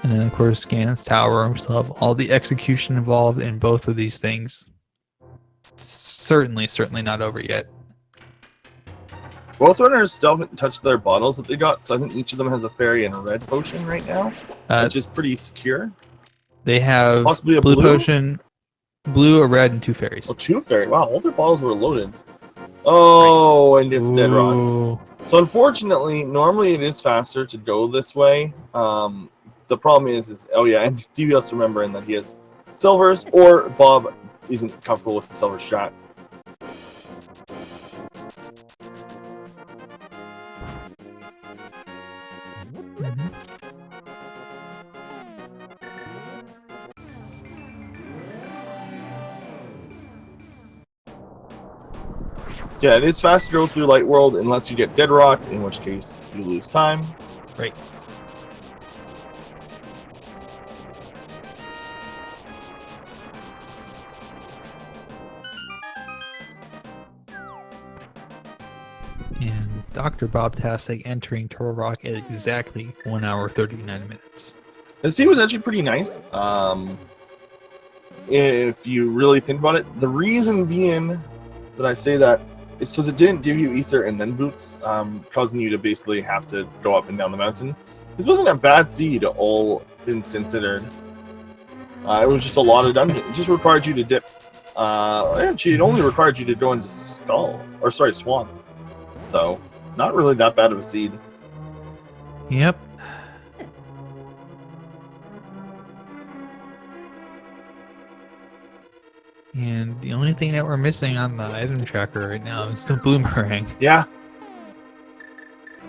And then, of course, Ganon's Tower. We still have all the execution involved in both of these things. Certainly not over yet. Both runners still haven't touched their bottles that they got, so I think each of them has a fairy and a red potion right now, which is pretty secure. They have possibly a blue potion, blue, a red, and 2 fairies. Oh, 2 fairies. Wow, all their bottles were loaded. Oh, and it's dead rot. So unfortunately, normally it is faster to go this way. The problem is oh yeah, and DVS remembering that he has silvers, or Bob isn't comfortable with the silver shots. So yeah, it is fast to go through Light World unless you get dead rot, in which case you lose time. Right. And DoctorBobtastic entering Turtle Rock at exactly 1 hour 39 minutes. The scene was actually pretty nice. If you really think about it, the reason being that I say that is because it didn't give you ether and then boots, causing you to basically have to go up and down the mountain. This wasn't a bad seed, all things considered. It was just a lot of dungeons. It just required you to dip. Actually, it only required you to go into Swamp. So, not really that bad of a seed. Yep. And the only thing that we're missing on the item tracker right now is the boomerang. Yeah.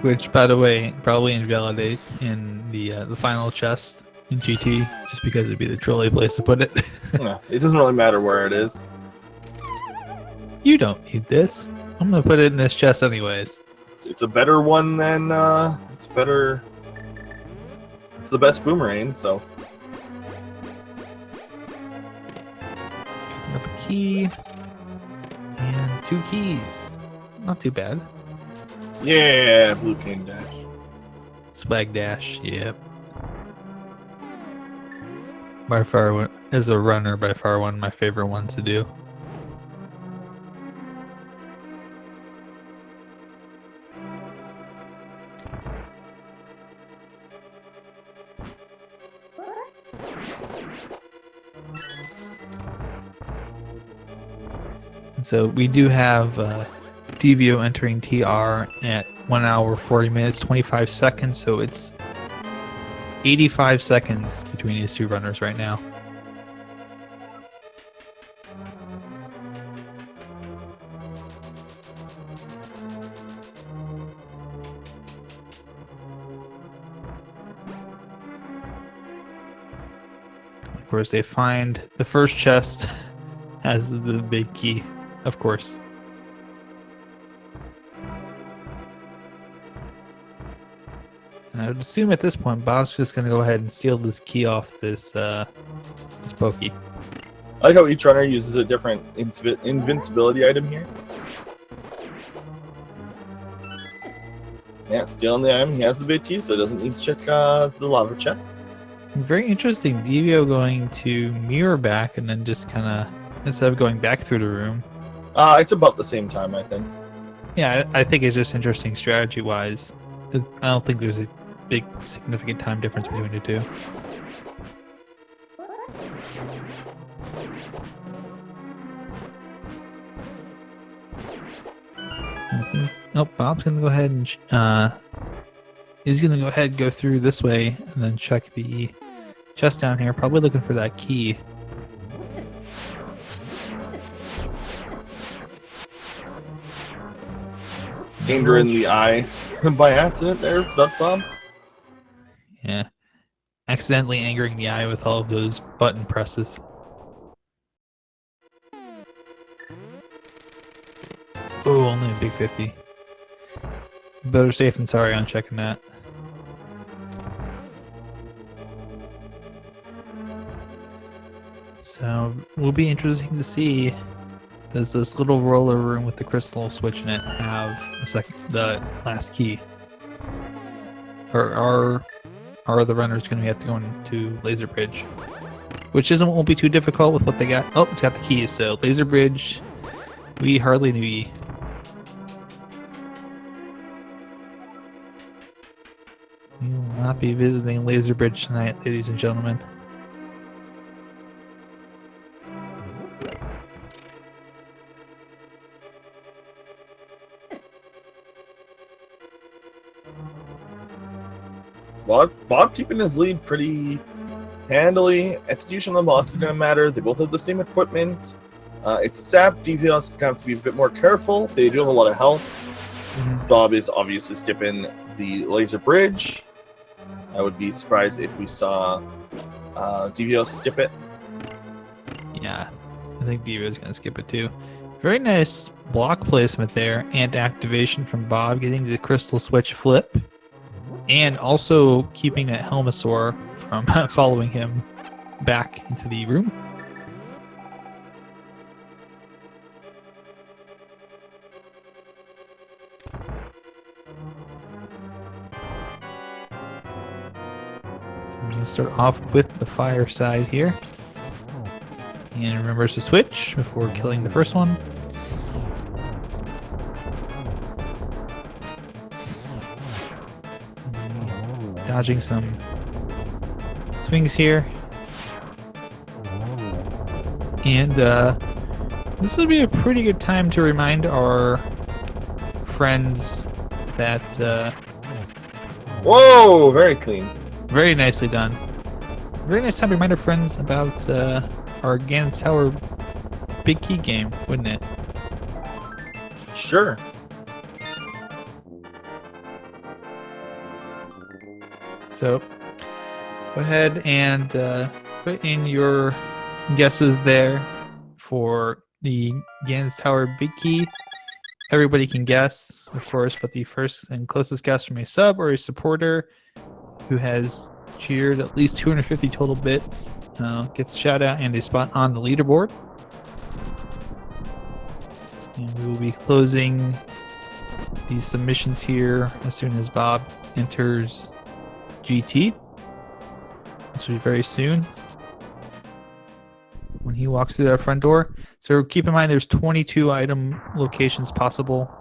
Which, by the way, probably invalidate in the final chest in GT, just because it'd be the trolley place to put it. Yeah, it doesn't really matter where it is. You don't need this. I'm gonna put it in this chest anyways. It's a better one than it's better. It's the best boomerang, so. Picking up a key and 2 keys. Not too bad. Yeah, Blue King Dash. Swag dash. Yep. By far, as a runner, by far one of my favorite ones to do. And so we do have Devio entering TR at 1 hour 40 minutes 25 seconds, so it's 85 seconds between these two runners right now. Of course, they find the first chest has the big key, of course. And I would assume at this point, Bob's just going to go ahead and steal this key off this pokey. I like how each runner uses a different invincibility item here. Yeah, stealing the item. He has the big key, so he doesn't need to check the lava chest. Very interesting. Devio going to mirror back and then just kind of, instead of going back through the room. It's about the same time, I think. Yeah, I think it's just interesting strategy-wise. I don't think there's a big significant time difference between the two. Nope, Bob's gonna go ahead and he's gonna go ahead and go through this way and then check the chest down here, probably looking for that key. Anger in the eye by accident there, Bob. Yeah. Accidentally angering the eye with all of those button presses. Oh, only a big 50. Better safe than sorry on checking that. So, will be interesting to see. Does this little roller room with the crystal switch in it have the last key? Or are the runners going to have to go into Laser Bridge? Which won't be too difficult with what they got. Oh, it's got the keys. So Laser Bridge, we hardly need. We will not be visiting Laser Bridge tonight, ladies and gentlemen. Bob keeping his lead pretty handily. Execution on the boss is going to matter. They both have the same equipment. It's Sap. DVS is going to have to be a bit more careful. They do have a lot of health. Mm-hmm. Bob is obviously skipping the laser bridge. I would be surprised if we saw DVS skip it. Yeah, I think DVS is going to skip it too. Very nice block placement there and activation from Bob, getting the crystal switch flip. And also keeping that Helmosaur from following him back into the room. So I'm going to start off with the fire side here. And remembers to switch before killing the first one. Dodging some swings here. And this would be a pretty good time to remind our friends that... Whoa! Very clean. Very nicely done. Very nice time to remind our friends about our Ganon Tower big key game, wouldn't it? Sure. So, Go ahead and put in your guesses there for the Ganon's Tower Big Key. Everybody can guess, of course, but the first and closest guess from a sub or a supporter who has cheered at least 250 total bits gets a shout out and a spot on the leaderboard. And we will be closing these submissions here as soon as Bob enters GT, which will be very soon when he walks through that front door. So keep in mind there's 22 item locations possible.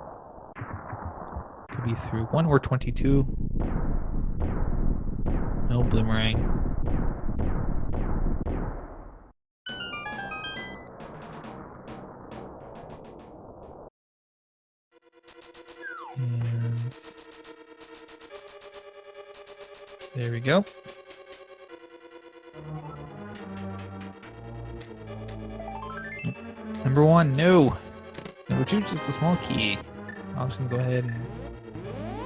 Could be through 1 or 22. No bloomerang. And there we go. Number 1, no. Number 2, just a small key. I'm just gonna go ahead and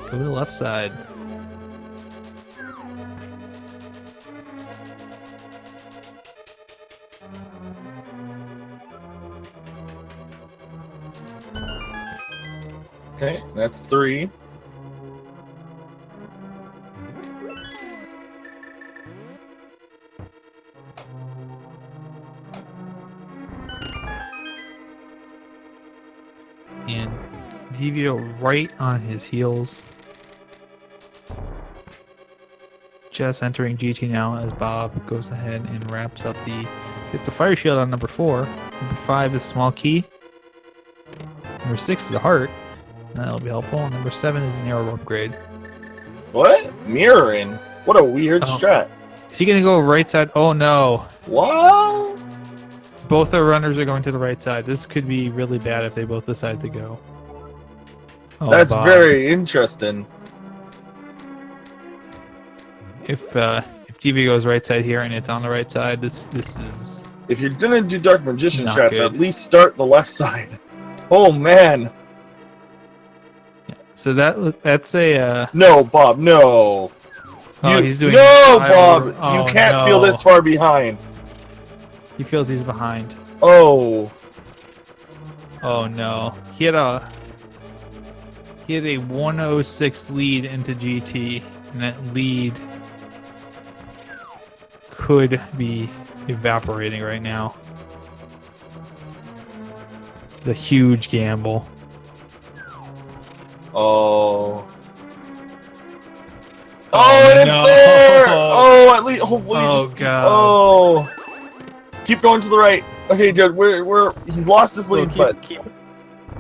go to the left side. Okay, that's 3. And Devio right on his heels. Just entering GT now as Bob goes ahead and wraps up it's the fire shield on number 4. Number 5 is small key. Number 6 is a heart. That'll be helpful. And number 7 is an arrow upgrade. What? Mirroring? What a weird strat. Is he gonna go right side? Oh no. What? Both our runners are going to the right side. This could be really bad if they both decide to go. Oh, that's Bob. very interesting. If TV goes right side here and it's on the right side, this is. If you're gonna do Dark Magician Not strats, good. at least start the left side. Oh man. Yeah, so that's a. No, Bob. No. Oh, he's doing. No, Bob. Oh, you can't feel this far behind. He feels he's behind. Oh. Oh no. He had a 106 lead into GT, and that lead could be evaporating right now. It's a huge gamble. Oh. Oh, and no. it's there! Oh, at least, hopefully, Oh, just God. Oh. Keep going to the right. Okay, dude, he's lost his lead, but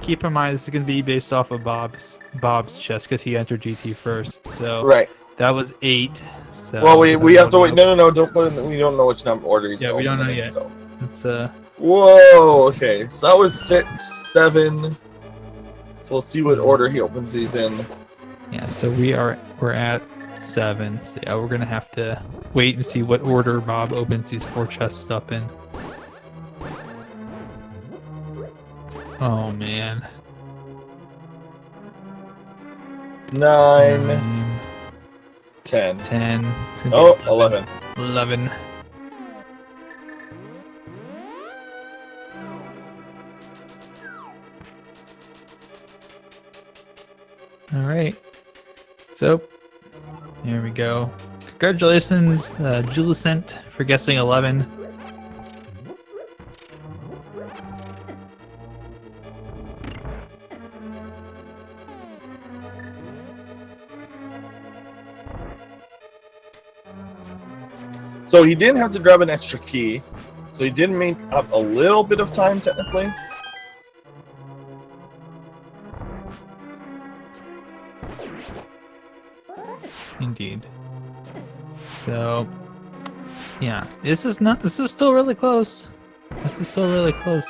keep in mind this is going to be based off of Bob's chest because he entered GT first. So right. That was 8. So well, we have to wait. No, don't put in. We don't know which number order he's. Yeah, we don't know in, yet. So. It's Whoa. Okay, so that was 6, 7. So we'll see what order he opens these in. Yeah. So we're at 7. So yeah, we're gonna have to wait and see what order Bob opens these 4 chests up in. Oh man. 9, 10. 10. It's gonna Oh, be 11. 11. All right. So, there we go. Congratulations, Julicent, for guessing 11. So he didn't have to grab an extra key. So he did make up a little bit of time, technically. Indeed. So, yeah, this is still really close. This is still really close.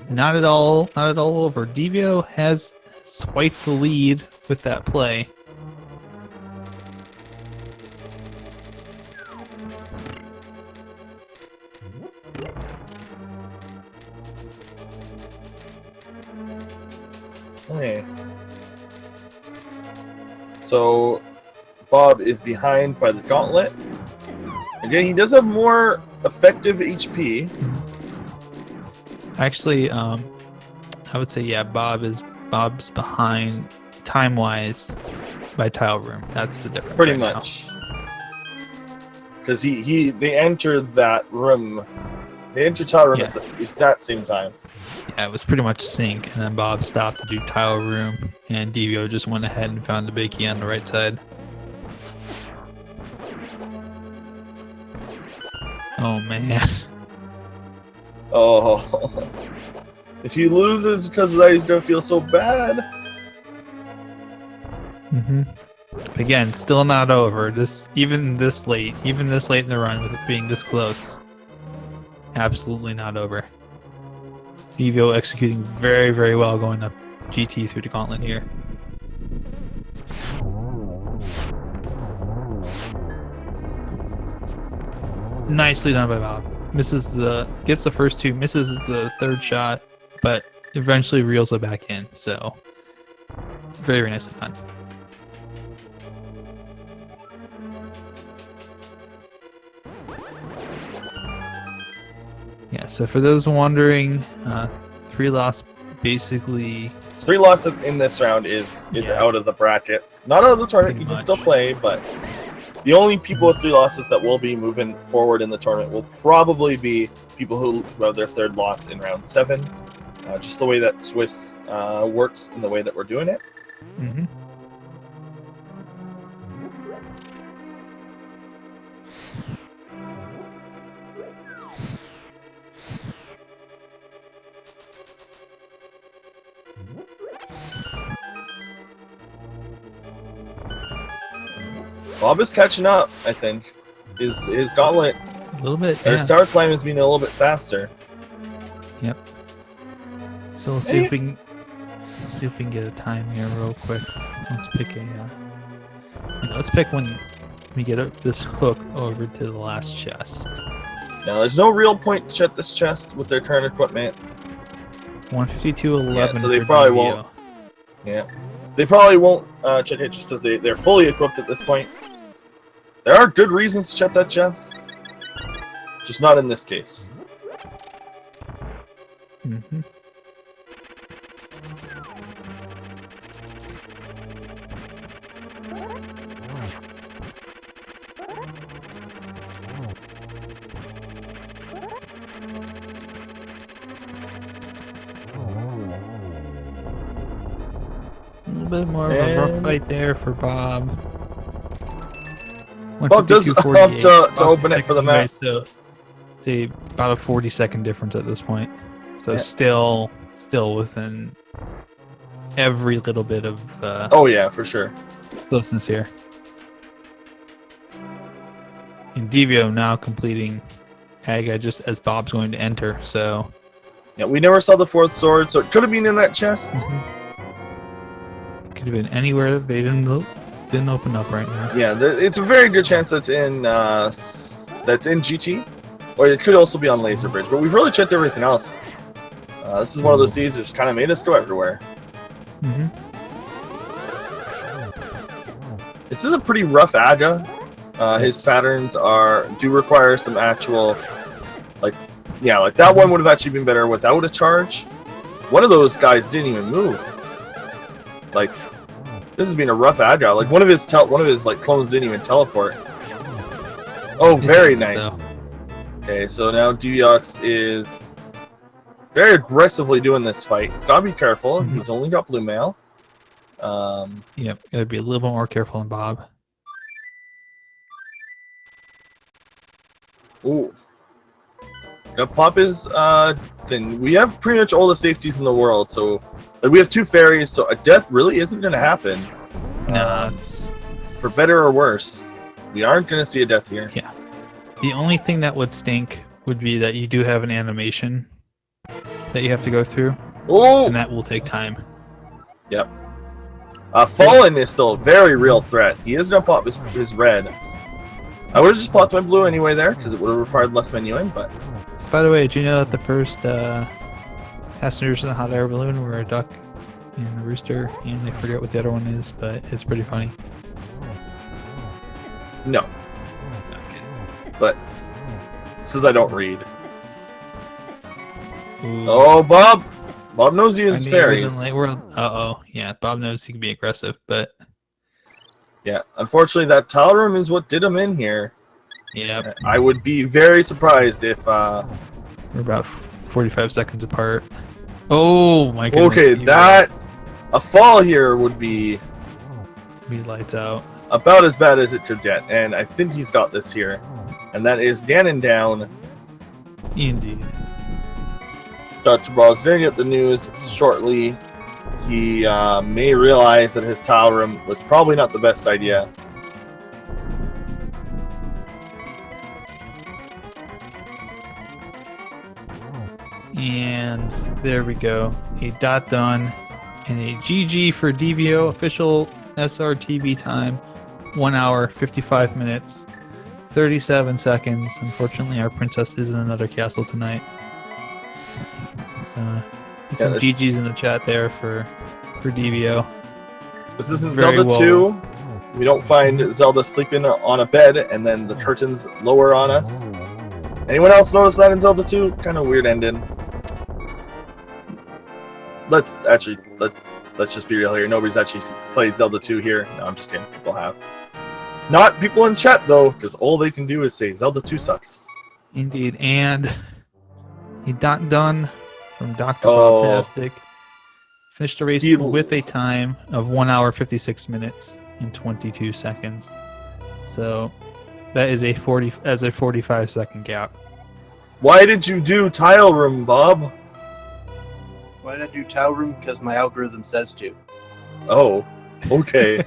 Not at all over. Devio has swiped the lead with that play. Okay. So Bob is behind by the gauntlet. Again, he does have more effective HP. Actually, I would say yeah, Bob's behind time-wise by tile room. That's the difference. Pretty right much. Because they enter that room. They enter tile room at the exact same time. Yeah, it was pretty much sync, and then Bob stopped to do tile room, and Devio just went ahead and found the big key on the right side. Oh man. Oh. If he loses because of that, he's gonna feel so bad. Again, still not over. Even this late in the run with it being this close. Absolutely not over. Devio executing very, very well going up GT through the gauntlet here. Nicely done by Bob. Gets the first two, misses the third shot, but eventually reels it back in. So very, very nicely done. Yeah, so for those wondering, 3 loss basically... 3 loss in this round is out of the brackets. Not out of the tournament, you can still play, but the only people with 3 losses that will be moving forward in the tournament will probably be people who have their 3rd loss in round 7. Just the way that Swiss works and the way that we're doing it. Bob is catching up, I think. His gauntlet, a little bit. His start climb has been a little bit faster. Yep. So we'll see if we can get a time here real quick. Let's pick let's pick when we get this hook over to the last chest. Now there's no real point to check this chest with their current equipment. 152.11. Yeah, so they probably won't. Yeah, they probably won't check it just because they're fully equipped at this point. There are good reasons to check that chest, just not in this case. A little bit more of a rough fight there for Bob. Bob does up to open it for the match. So it's about a 40-second difference at this point. So still within every little bit of oh yeah, for sure, closeness here. And Devio now completing Haga just as Bob's going to enter. So yeah, we never saw the 4th sword, so it could have been in that chest. It could have been anywhere. They didn't open up right now. Yeah, it's a very good chance that's in GT, or it could also be on Laser Bridge. But we've really checked everything else. This is one of those seeds that's kind of made us go everywhere. This is a pretty rough Aga. His patterns do require some actual, like that one would have actually been better without a charge. One of those guys didn't even move. Like, this has been a rough Aga. Like one of his like clones didn't even teleport. Oh, very nice. Okay, so now DevioXS is very aggressively doing this fight. He's gotta be careful. He's only got blue mail. Yep, gotta be a little bit more careful than Bob. Ooh. Now Pop is then we have pretty much all the safeties in the world, so like, we have 2 fairies, so a death really isn't gonna happen. No, it's for better or worse. We aren't gonna see a death here. Yeah. The only thing that would stink would be that you do have an animation that you have to go through. Oh, and that will take time. Yep. Fallen is still a very real threat. He is gonna pop his red. I would have just popped my blue anyway there, because it would have required less menuing, but... So by the way, did you know that the first passengers in the hot air balloon were a duck and a rooster, and I forget what the other one is, but it's pretty funny. No. Not kidding. but this is I don't read. Ooh. Oh, Bob! Bob knows he I has knew fairies. he was in Light World. Uh-oh. Yeah, Bob knows he can be aggressive, but... Yeah, unfortunately, that tile room is what did him in here. Yep. I would be very surprised if... We're about 45 seconds apart. Oh, my goodness. Okay, that... A fall here would be... Be lights out. About as bad as it could get, and I think he's got this here. And that is Ganon down. Indeed. Dr. Ball is going to get the news shortly. He may realize that his tile room was probably not the best idea. And there we go. A dot done. And a GG for Devio. Official SRTB time. 1 hour, 55 minutes, 37 seconds. Unfortunately, our princess is in another castle tonight. So, some GGs in the chat there for Devio. This isn't Zelda 2. We don't find Zelda sleeping on a bed and then the curtains lower on us. Anyone else notice that in Zelda 2? Kind of weird ending. Let's just be real here. Nobody's actually played Zelda 2 here. No, I'm just kidding. People have. Not people in chat, though, because all they can do is say Zelda 2 sucks. Indeed. And a dot done from DoctorBobtastic. Finished the race with a time of 1 hour, 56 minutes and 22 seconds. So that is a 45-second gap. Why did you do tile room, Bob? Why did I do tile room? Because my algorithm says to. Oh, okay.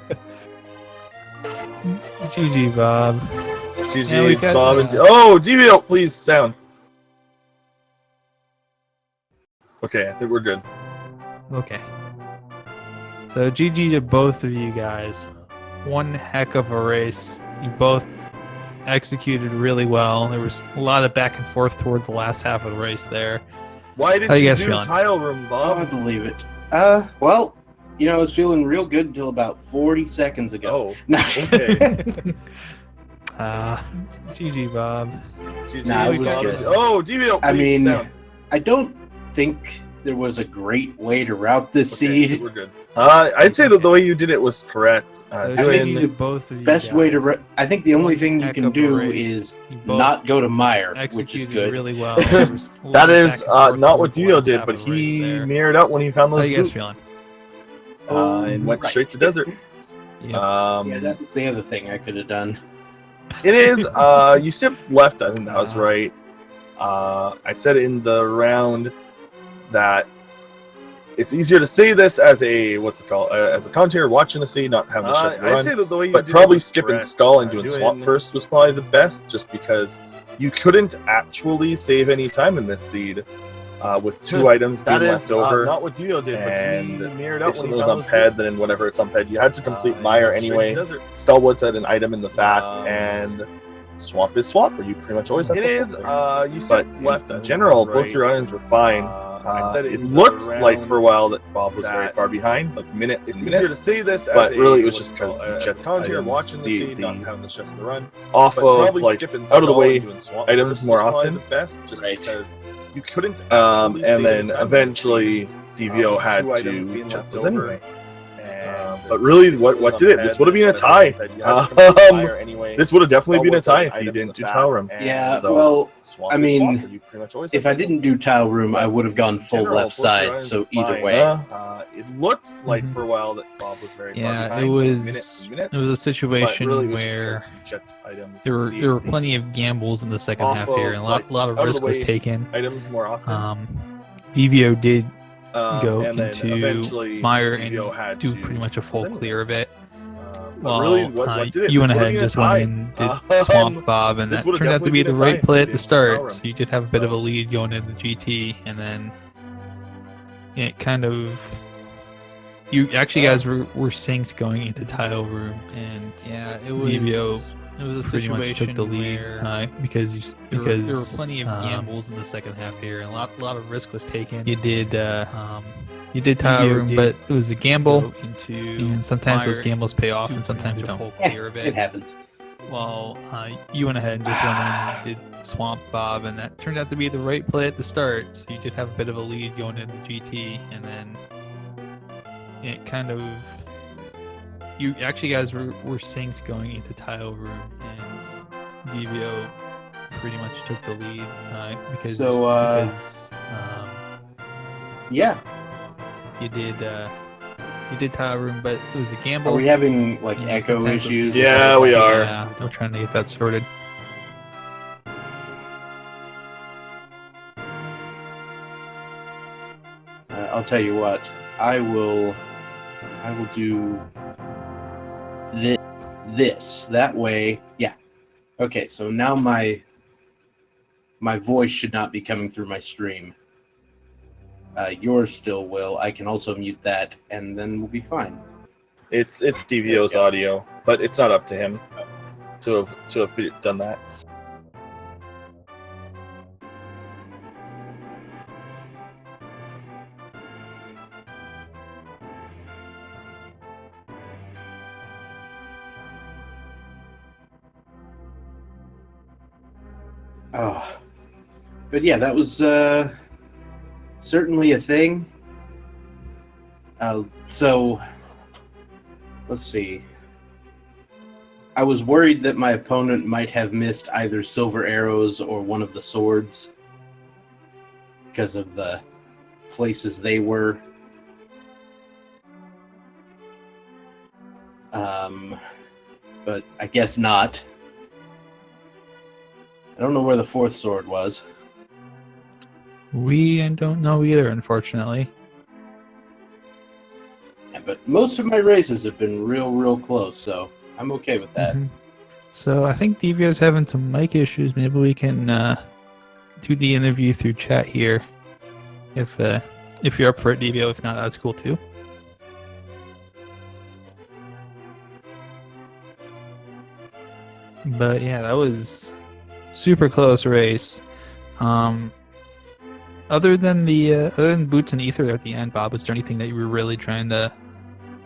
GG, Bob. GG, Bob. And oh, Devio, please, sound. Okay, I think we're good. Okay. So GG to both of you guys. One heck of a race. You both executed really well. There was a lot of back and forth towards the last half of the race there. Why did you do tile room, Bob? Oh, I believe it. Well, you know, I was feeling real good until about 40 seconds ago. Oh, no. Okay. GG, Bob. GG, nah, it was good. Oh, Devio, please, I mean, sound. I don't think there was a great way to route this seed. We're good. I'd say that the way you did it was correct. I think the both of you best guys. way to. I think the only thing you can do is not go to Meyer, which is good. Really well. That is not what Devio did, but he mirrored out when he found those How you guys boots. feeling? And went straight to desert. Yeah, that was the other thing I could have done. It is. You skipped left. I think that was right. I said in the round that it's easier to say this as a as a commentator watching a scene, not having the chest run. I'd say that the way you but probably skipping Skull and doing Swamp first was probably the best, just because you couldn't actually save any time in this seed with 2 items being left over. Not what Devio did, and but he mirrored out if something was on ped, then whenever it's on ped, you had to complete Meyer anyway. Skullwood's had an item in the back, and Swamp is Swamp, where you pretty much always have to. It is. You said left. In general, both your items were fine. I said it looked like for a while that Bob was very far behind, like minutes and minutes. It's easier to say this, but really it was just because watching the run off of like out of the way items more often. Just because you couldn't. And then eventually Devio had to check those anyway. But really, what did it? This would have been a tie. This would have definitely been a tie if you didn't do tile room. Yeah, well, I mean, if I didn't do tile room, I would have gone full left side. So either way, it looked like for a while that Bob was very far behind. It was a situation where there were plenty of gambles in the second half here, and a lot of risk was taken. Items more often. Devio did go into Meyer and do pretty much a full clear of it. Well, really, what did it? You went ahead and just went and did Swamp Bob, and that turned out to be the right play at the start. So you did have a bit of a lead going into GT, and then it kind of... You actually guys were synced going into tile room, and Devio it was a situation took the lead because there were plenty of gambles in the second half here, and a lot of risk was taken. You did tile room, but it was a gamble, and sometimes those gambles pay off, and sometimes you don't. It happens. Well, you went ahead and just went in and did Swamp Bob, and that turned out to be the right play at the start. So you did have a bit of a lead going into GT, and then it kind of you actually guys were synced going into Tile Room, and Devio pretty much took the lead because yeah, you did Tile Room, but it was a gamble. Are we having like echo issues? Yeah, we are. Yeah, we're trying to get that sorted. I'll tell you what. I will do this. That way, yeah. Okay, so now my voice should not be coming through my stream. Yours still will. I can also mute that, and then we'll be fine. It's Devio's audio, but it's not up to him to have done that. Oh, but yeah, that was certainly a thing. So let's see. I was worried that my opponent might have missed either silver arrows or one of the swords because of the places they were. But I guess not. I don't know where the fourth sword was. We don't know either, unfortunately. Yeah, but most of my races have been real close, so I'm okay with that. Mm-hmm. So I think Devio's having some mic issues. Maybe we can do the interview through chat here. If you're up for it, Devio. If not, that's cool too. But yeah, that was super close race. Other than Boots and Ether at the end, Bob, was there anything that you were really trying to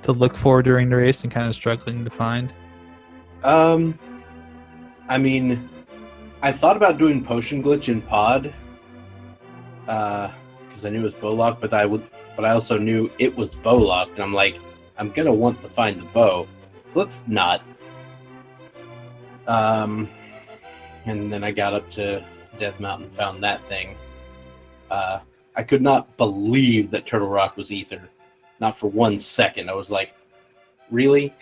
look for during the race and kind of struggling to find? I mean, I thought about doing Potion Glitch in Pod, because I knew it was bow locked, but I also knew it was bow locked, and I'm like, I'm gonna want to find the bow, so let's not. And then I got up to Death Mountain, found that thing. I could not believe that Turtle Rock was Ether. Not for 1 second. I was like, really?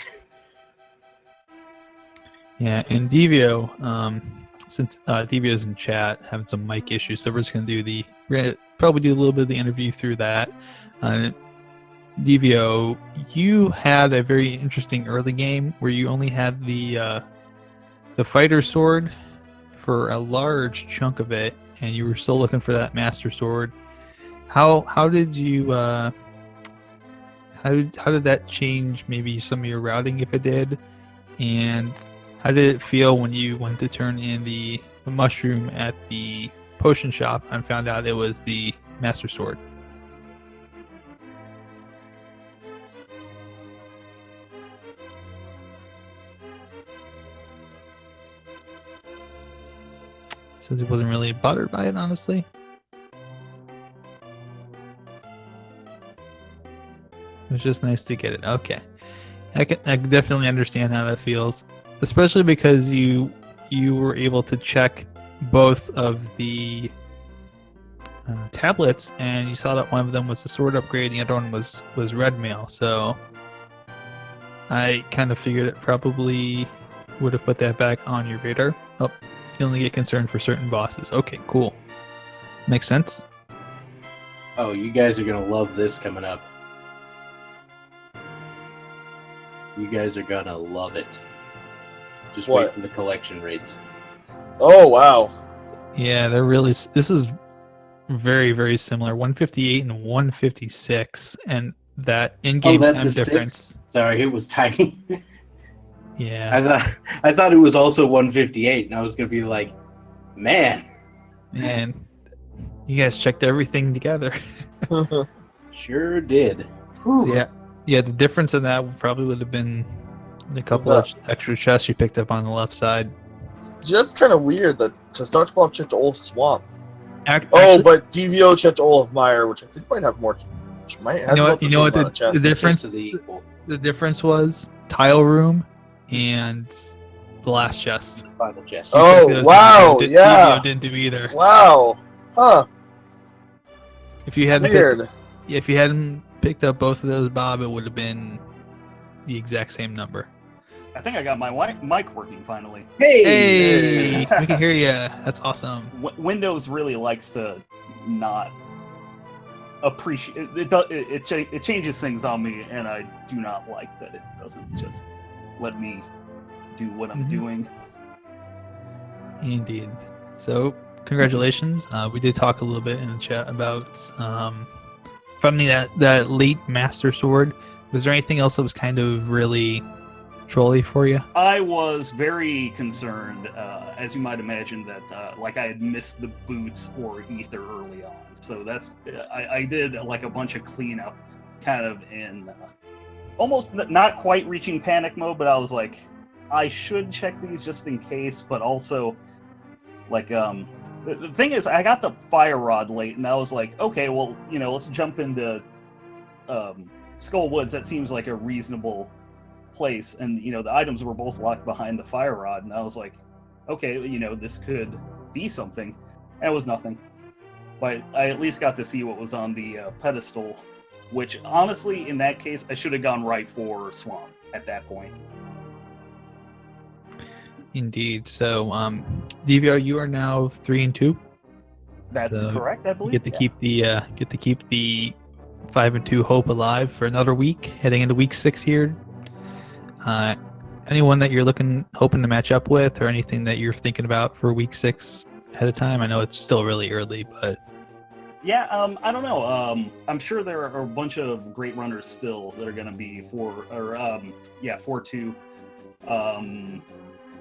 Yeah, and Devio, since Devio's in chat having some mic issues, so we're gonna probably do a little bit of the interview through that. Devio, you had a very interesting early game where you only had the fighter sword for a large chunk of it, and you were still looking for that master sword. How did you how did that change maybe some of your routing, if it did? And how did it feel when you went to turn in the mushroom at the potion shop and found out it was the master sword? Since he wasn't really bothered by it, honestly. It was just nice to get it. Okay. I can definitely understand how that feels. Especially because you were able to check both of the tablets, and you saw that one of them was a sword upgrade and the other one was red mail. So I kind of figured it probably would have put that back on your radar. Oh, you only get concerned for certain bosses. Okay, cool. Makes sense. Oh, you guys are gonna love this coming up. You guys are gonna love it. Just wait for the collection rates. Oh, wow. Yeah, they're really... This is very, very similar. 158 and 156. And that in-game time difference... 6? Sorry, it was tiny. Yeah. I thought it was also 158, and I was going to be like, man, you guys checked everything together. Sure did. So yeah, the difference in that probably would have been A couple of extra chests you picked up on the left side. Just kind of weird that just Dr. Bob checked Olaf Swamp. Actually, But DVO checked Olaf Meyer, which I think might have more. Which might has about the same amount of chests. The difference was tile room and the last chest. Final chest. Oh wow! Yeah. DVO didn't do either. Wow. Huh. If you hadn't Weird. if you hadn't picked up both of those, Bob, it would have been the exact same number. I think I got my mic working finally. Hey, we can hear you. That's awesome. Windows really likes to not appreciate it. It changes things on me, and I do not like that it doesn't just let me do what I'm doing. Indeed. So, congratulations. We did talk a little bit in the chat about finding that late Master Sword. Was there anything else that was kind of really trolly for you? I was very concerned, as you might imagine, that like I had missed the boots or ether early on. So that's I did like a bunch of cleanup, kind of in almost not quite reaching panic mode, but I was like, I should check these just in case. But also, like the thing is, I got the fire rod late, and I was like, okay, well, let's jump into Skull Woods. That seems like a reasonable place, and the items were both locked behind the fire rod, and I was like, okay, this could be something, and it was nothing. But I at least got to see what was on the pedestal, which honestly, in that case, I should have gone right for Swamp at that point. Indeed. So, DVR, you are now 3-2. That's correct, I believe. Get to keep the 5-2 hope alive for another week, heading into week 6 here. Anyone that you're hoping to match up with, or anything that you're thinking about for week 6 ahead of time? I know it's still really early, but yeah, I don't know. I'm sure there are a bunch of great runners still that are going to be 4-2.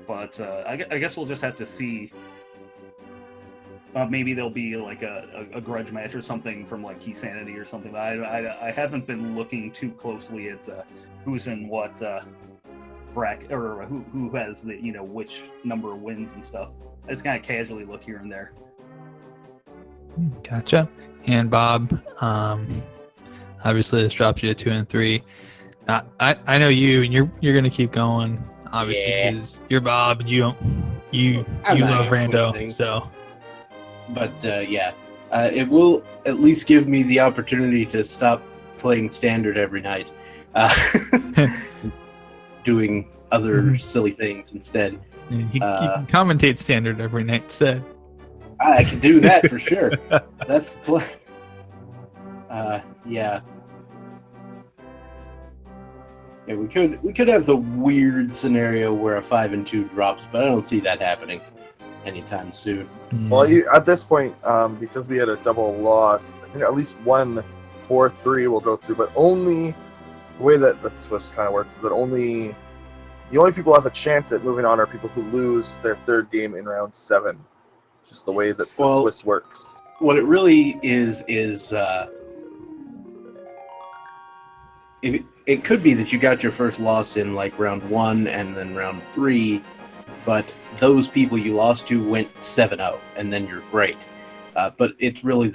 But I guess we'll just have to see. Maybe there'll be like a grudge match or something from like Key Sanity or something. I haven't been looking too closely at who's in what bracket, or who has the which number of wins and stuff. I just kind of casually look here and there. Gotcha. And Bob, obviously this drops you to 2 and 3. I know you, and you're gonna keep going, obviously, because you're Bob, and you love Rando, so. But it will at least give me the opportunity to stop playing standard every night, doing other silly things instead. You can commentate standard every night instead. I can do that for sure. That's the plan. Yeah, we could have the weird scenario where a 5-2 drops, but I don't see that happening anytime soon. Well, at this point, because we had a double loss, I think at least one 4-3 will go through, but only the way that Swiss kind of works is that the only people who have a chance at moving on are people who lose their third game in round 7. Just the way that the Swiss works. What it really is it could be that you got your first loss in like round 1 and then round 3, but those people you lost to went 7-0, and then you're great. But it's really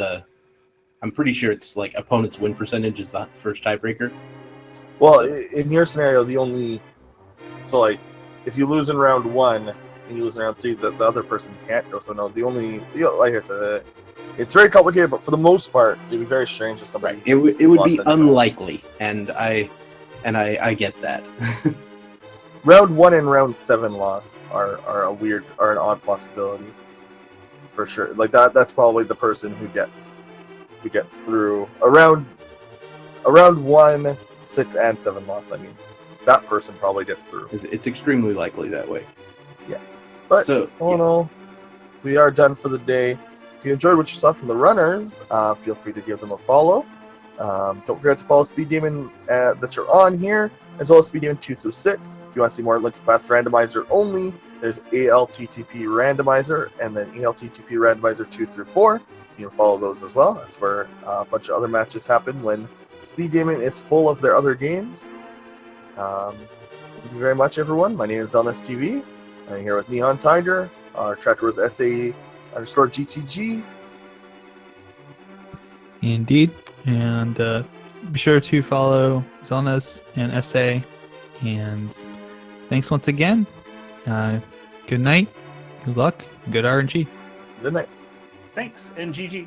I'm pretty sure it's like opponent's win percentage is the first tiebreaker. Well, in your scenario, so like if you lose in round 1 and you lose in round 3, the other person can't go. So no, like I said, it's very complicated, but for the most part, it'd be very strange if somebody. Right. It would be unlikely, and I get that. Round 1 and round 7 loss are an odd possibility, for sure. Like that's probably the person who gets through around 1, 6, and 7 loss. I mean, that person probably gets through. It's extremely likely that way. Yeah, but all in all, we are done for the day. If you enjoyed what you saw from the runners, feel free to give them a follow. Don't forget to follow Speed Demon that you're on here, as well as Speed Demon 2 through 6. If you want to see more links to the past Randomizer only, there's ALTTP Randomizer, and then ALTTP Randomizer 2 through 4. You can follow those as well. That's where a bunch of other matches happen when Speed Demon is full of their other games. Thank you very much, everyone. My name is LNSTV. I'm here with Neon Tiger. Our tracker was SAE_GTG. Indeed. And be sure to follow Zelnas and SA. And thanks once again. Good night, good luck, good RNG. Good night. Thanks, and GG.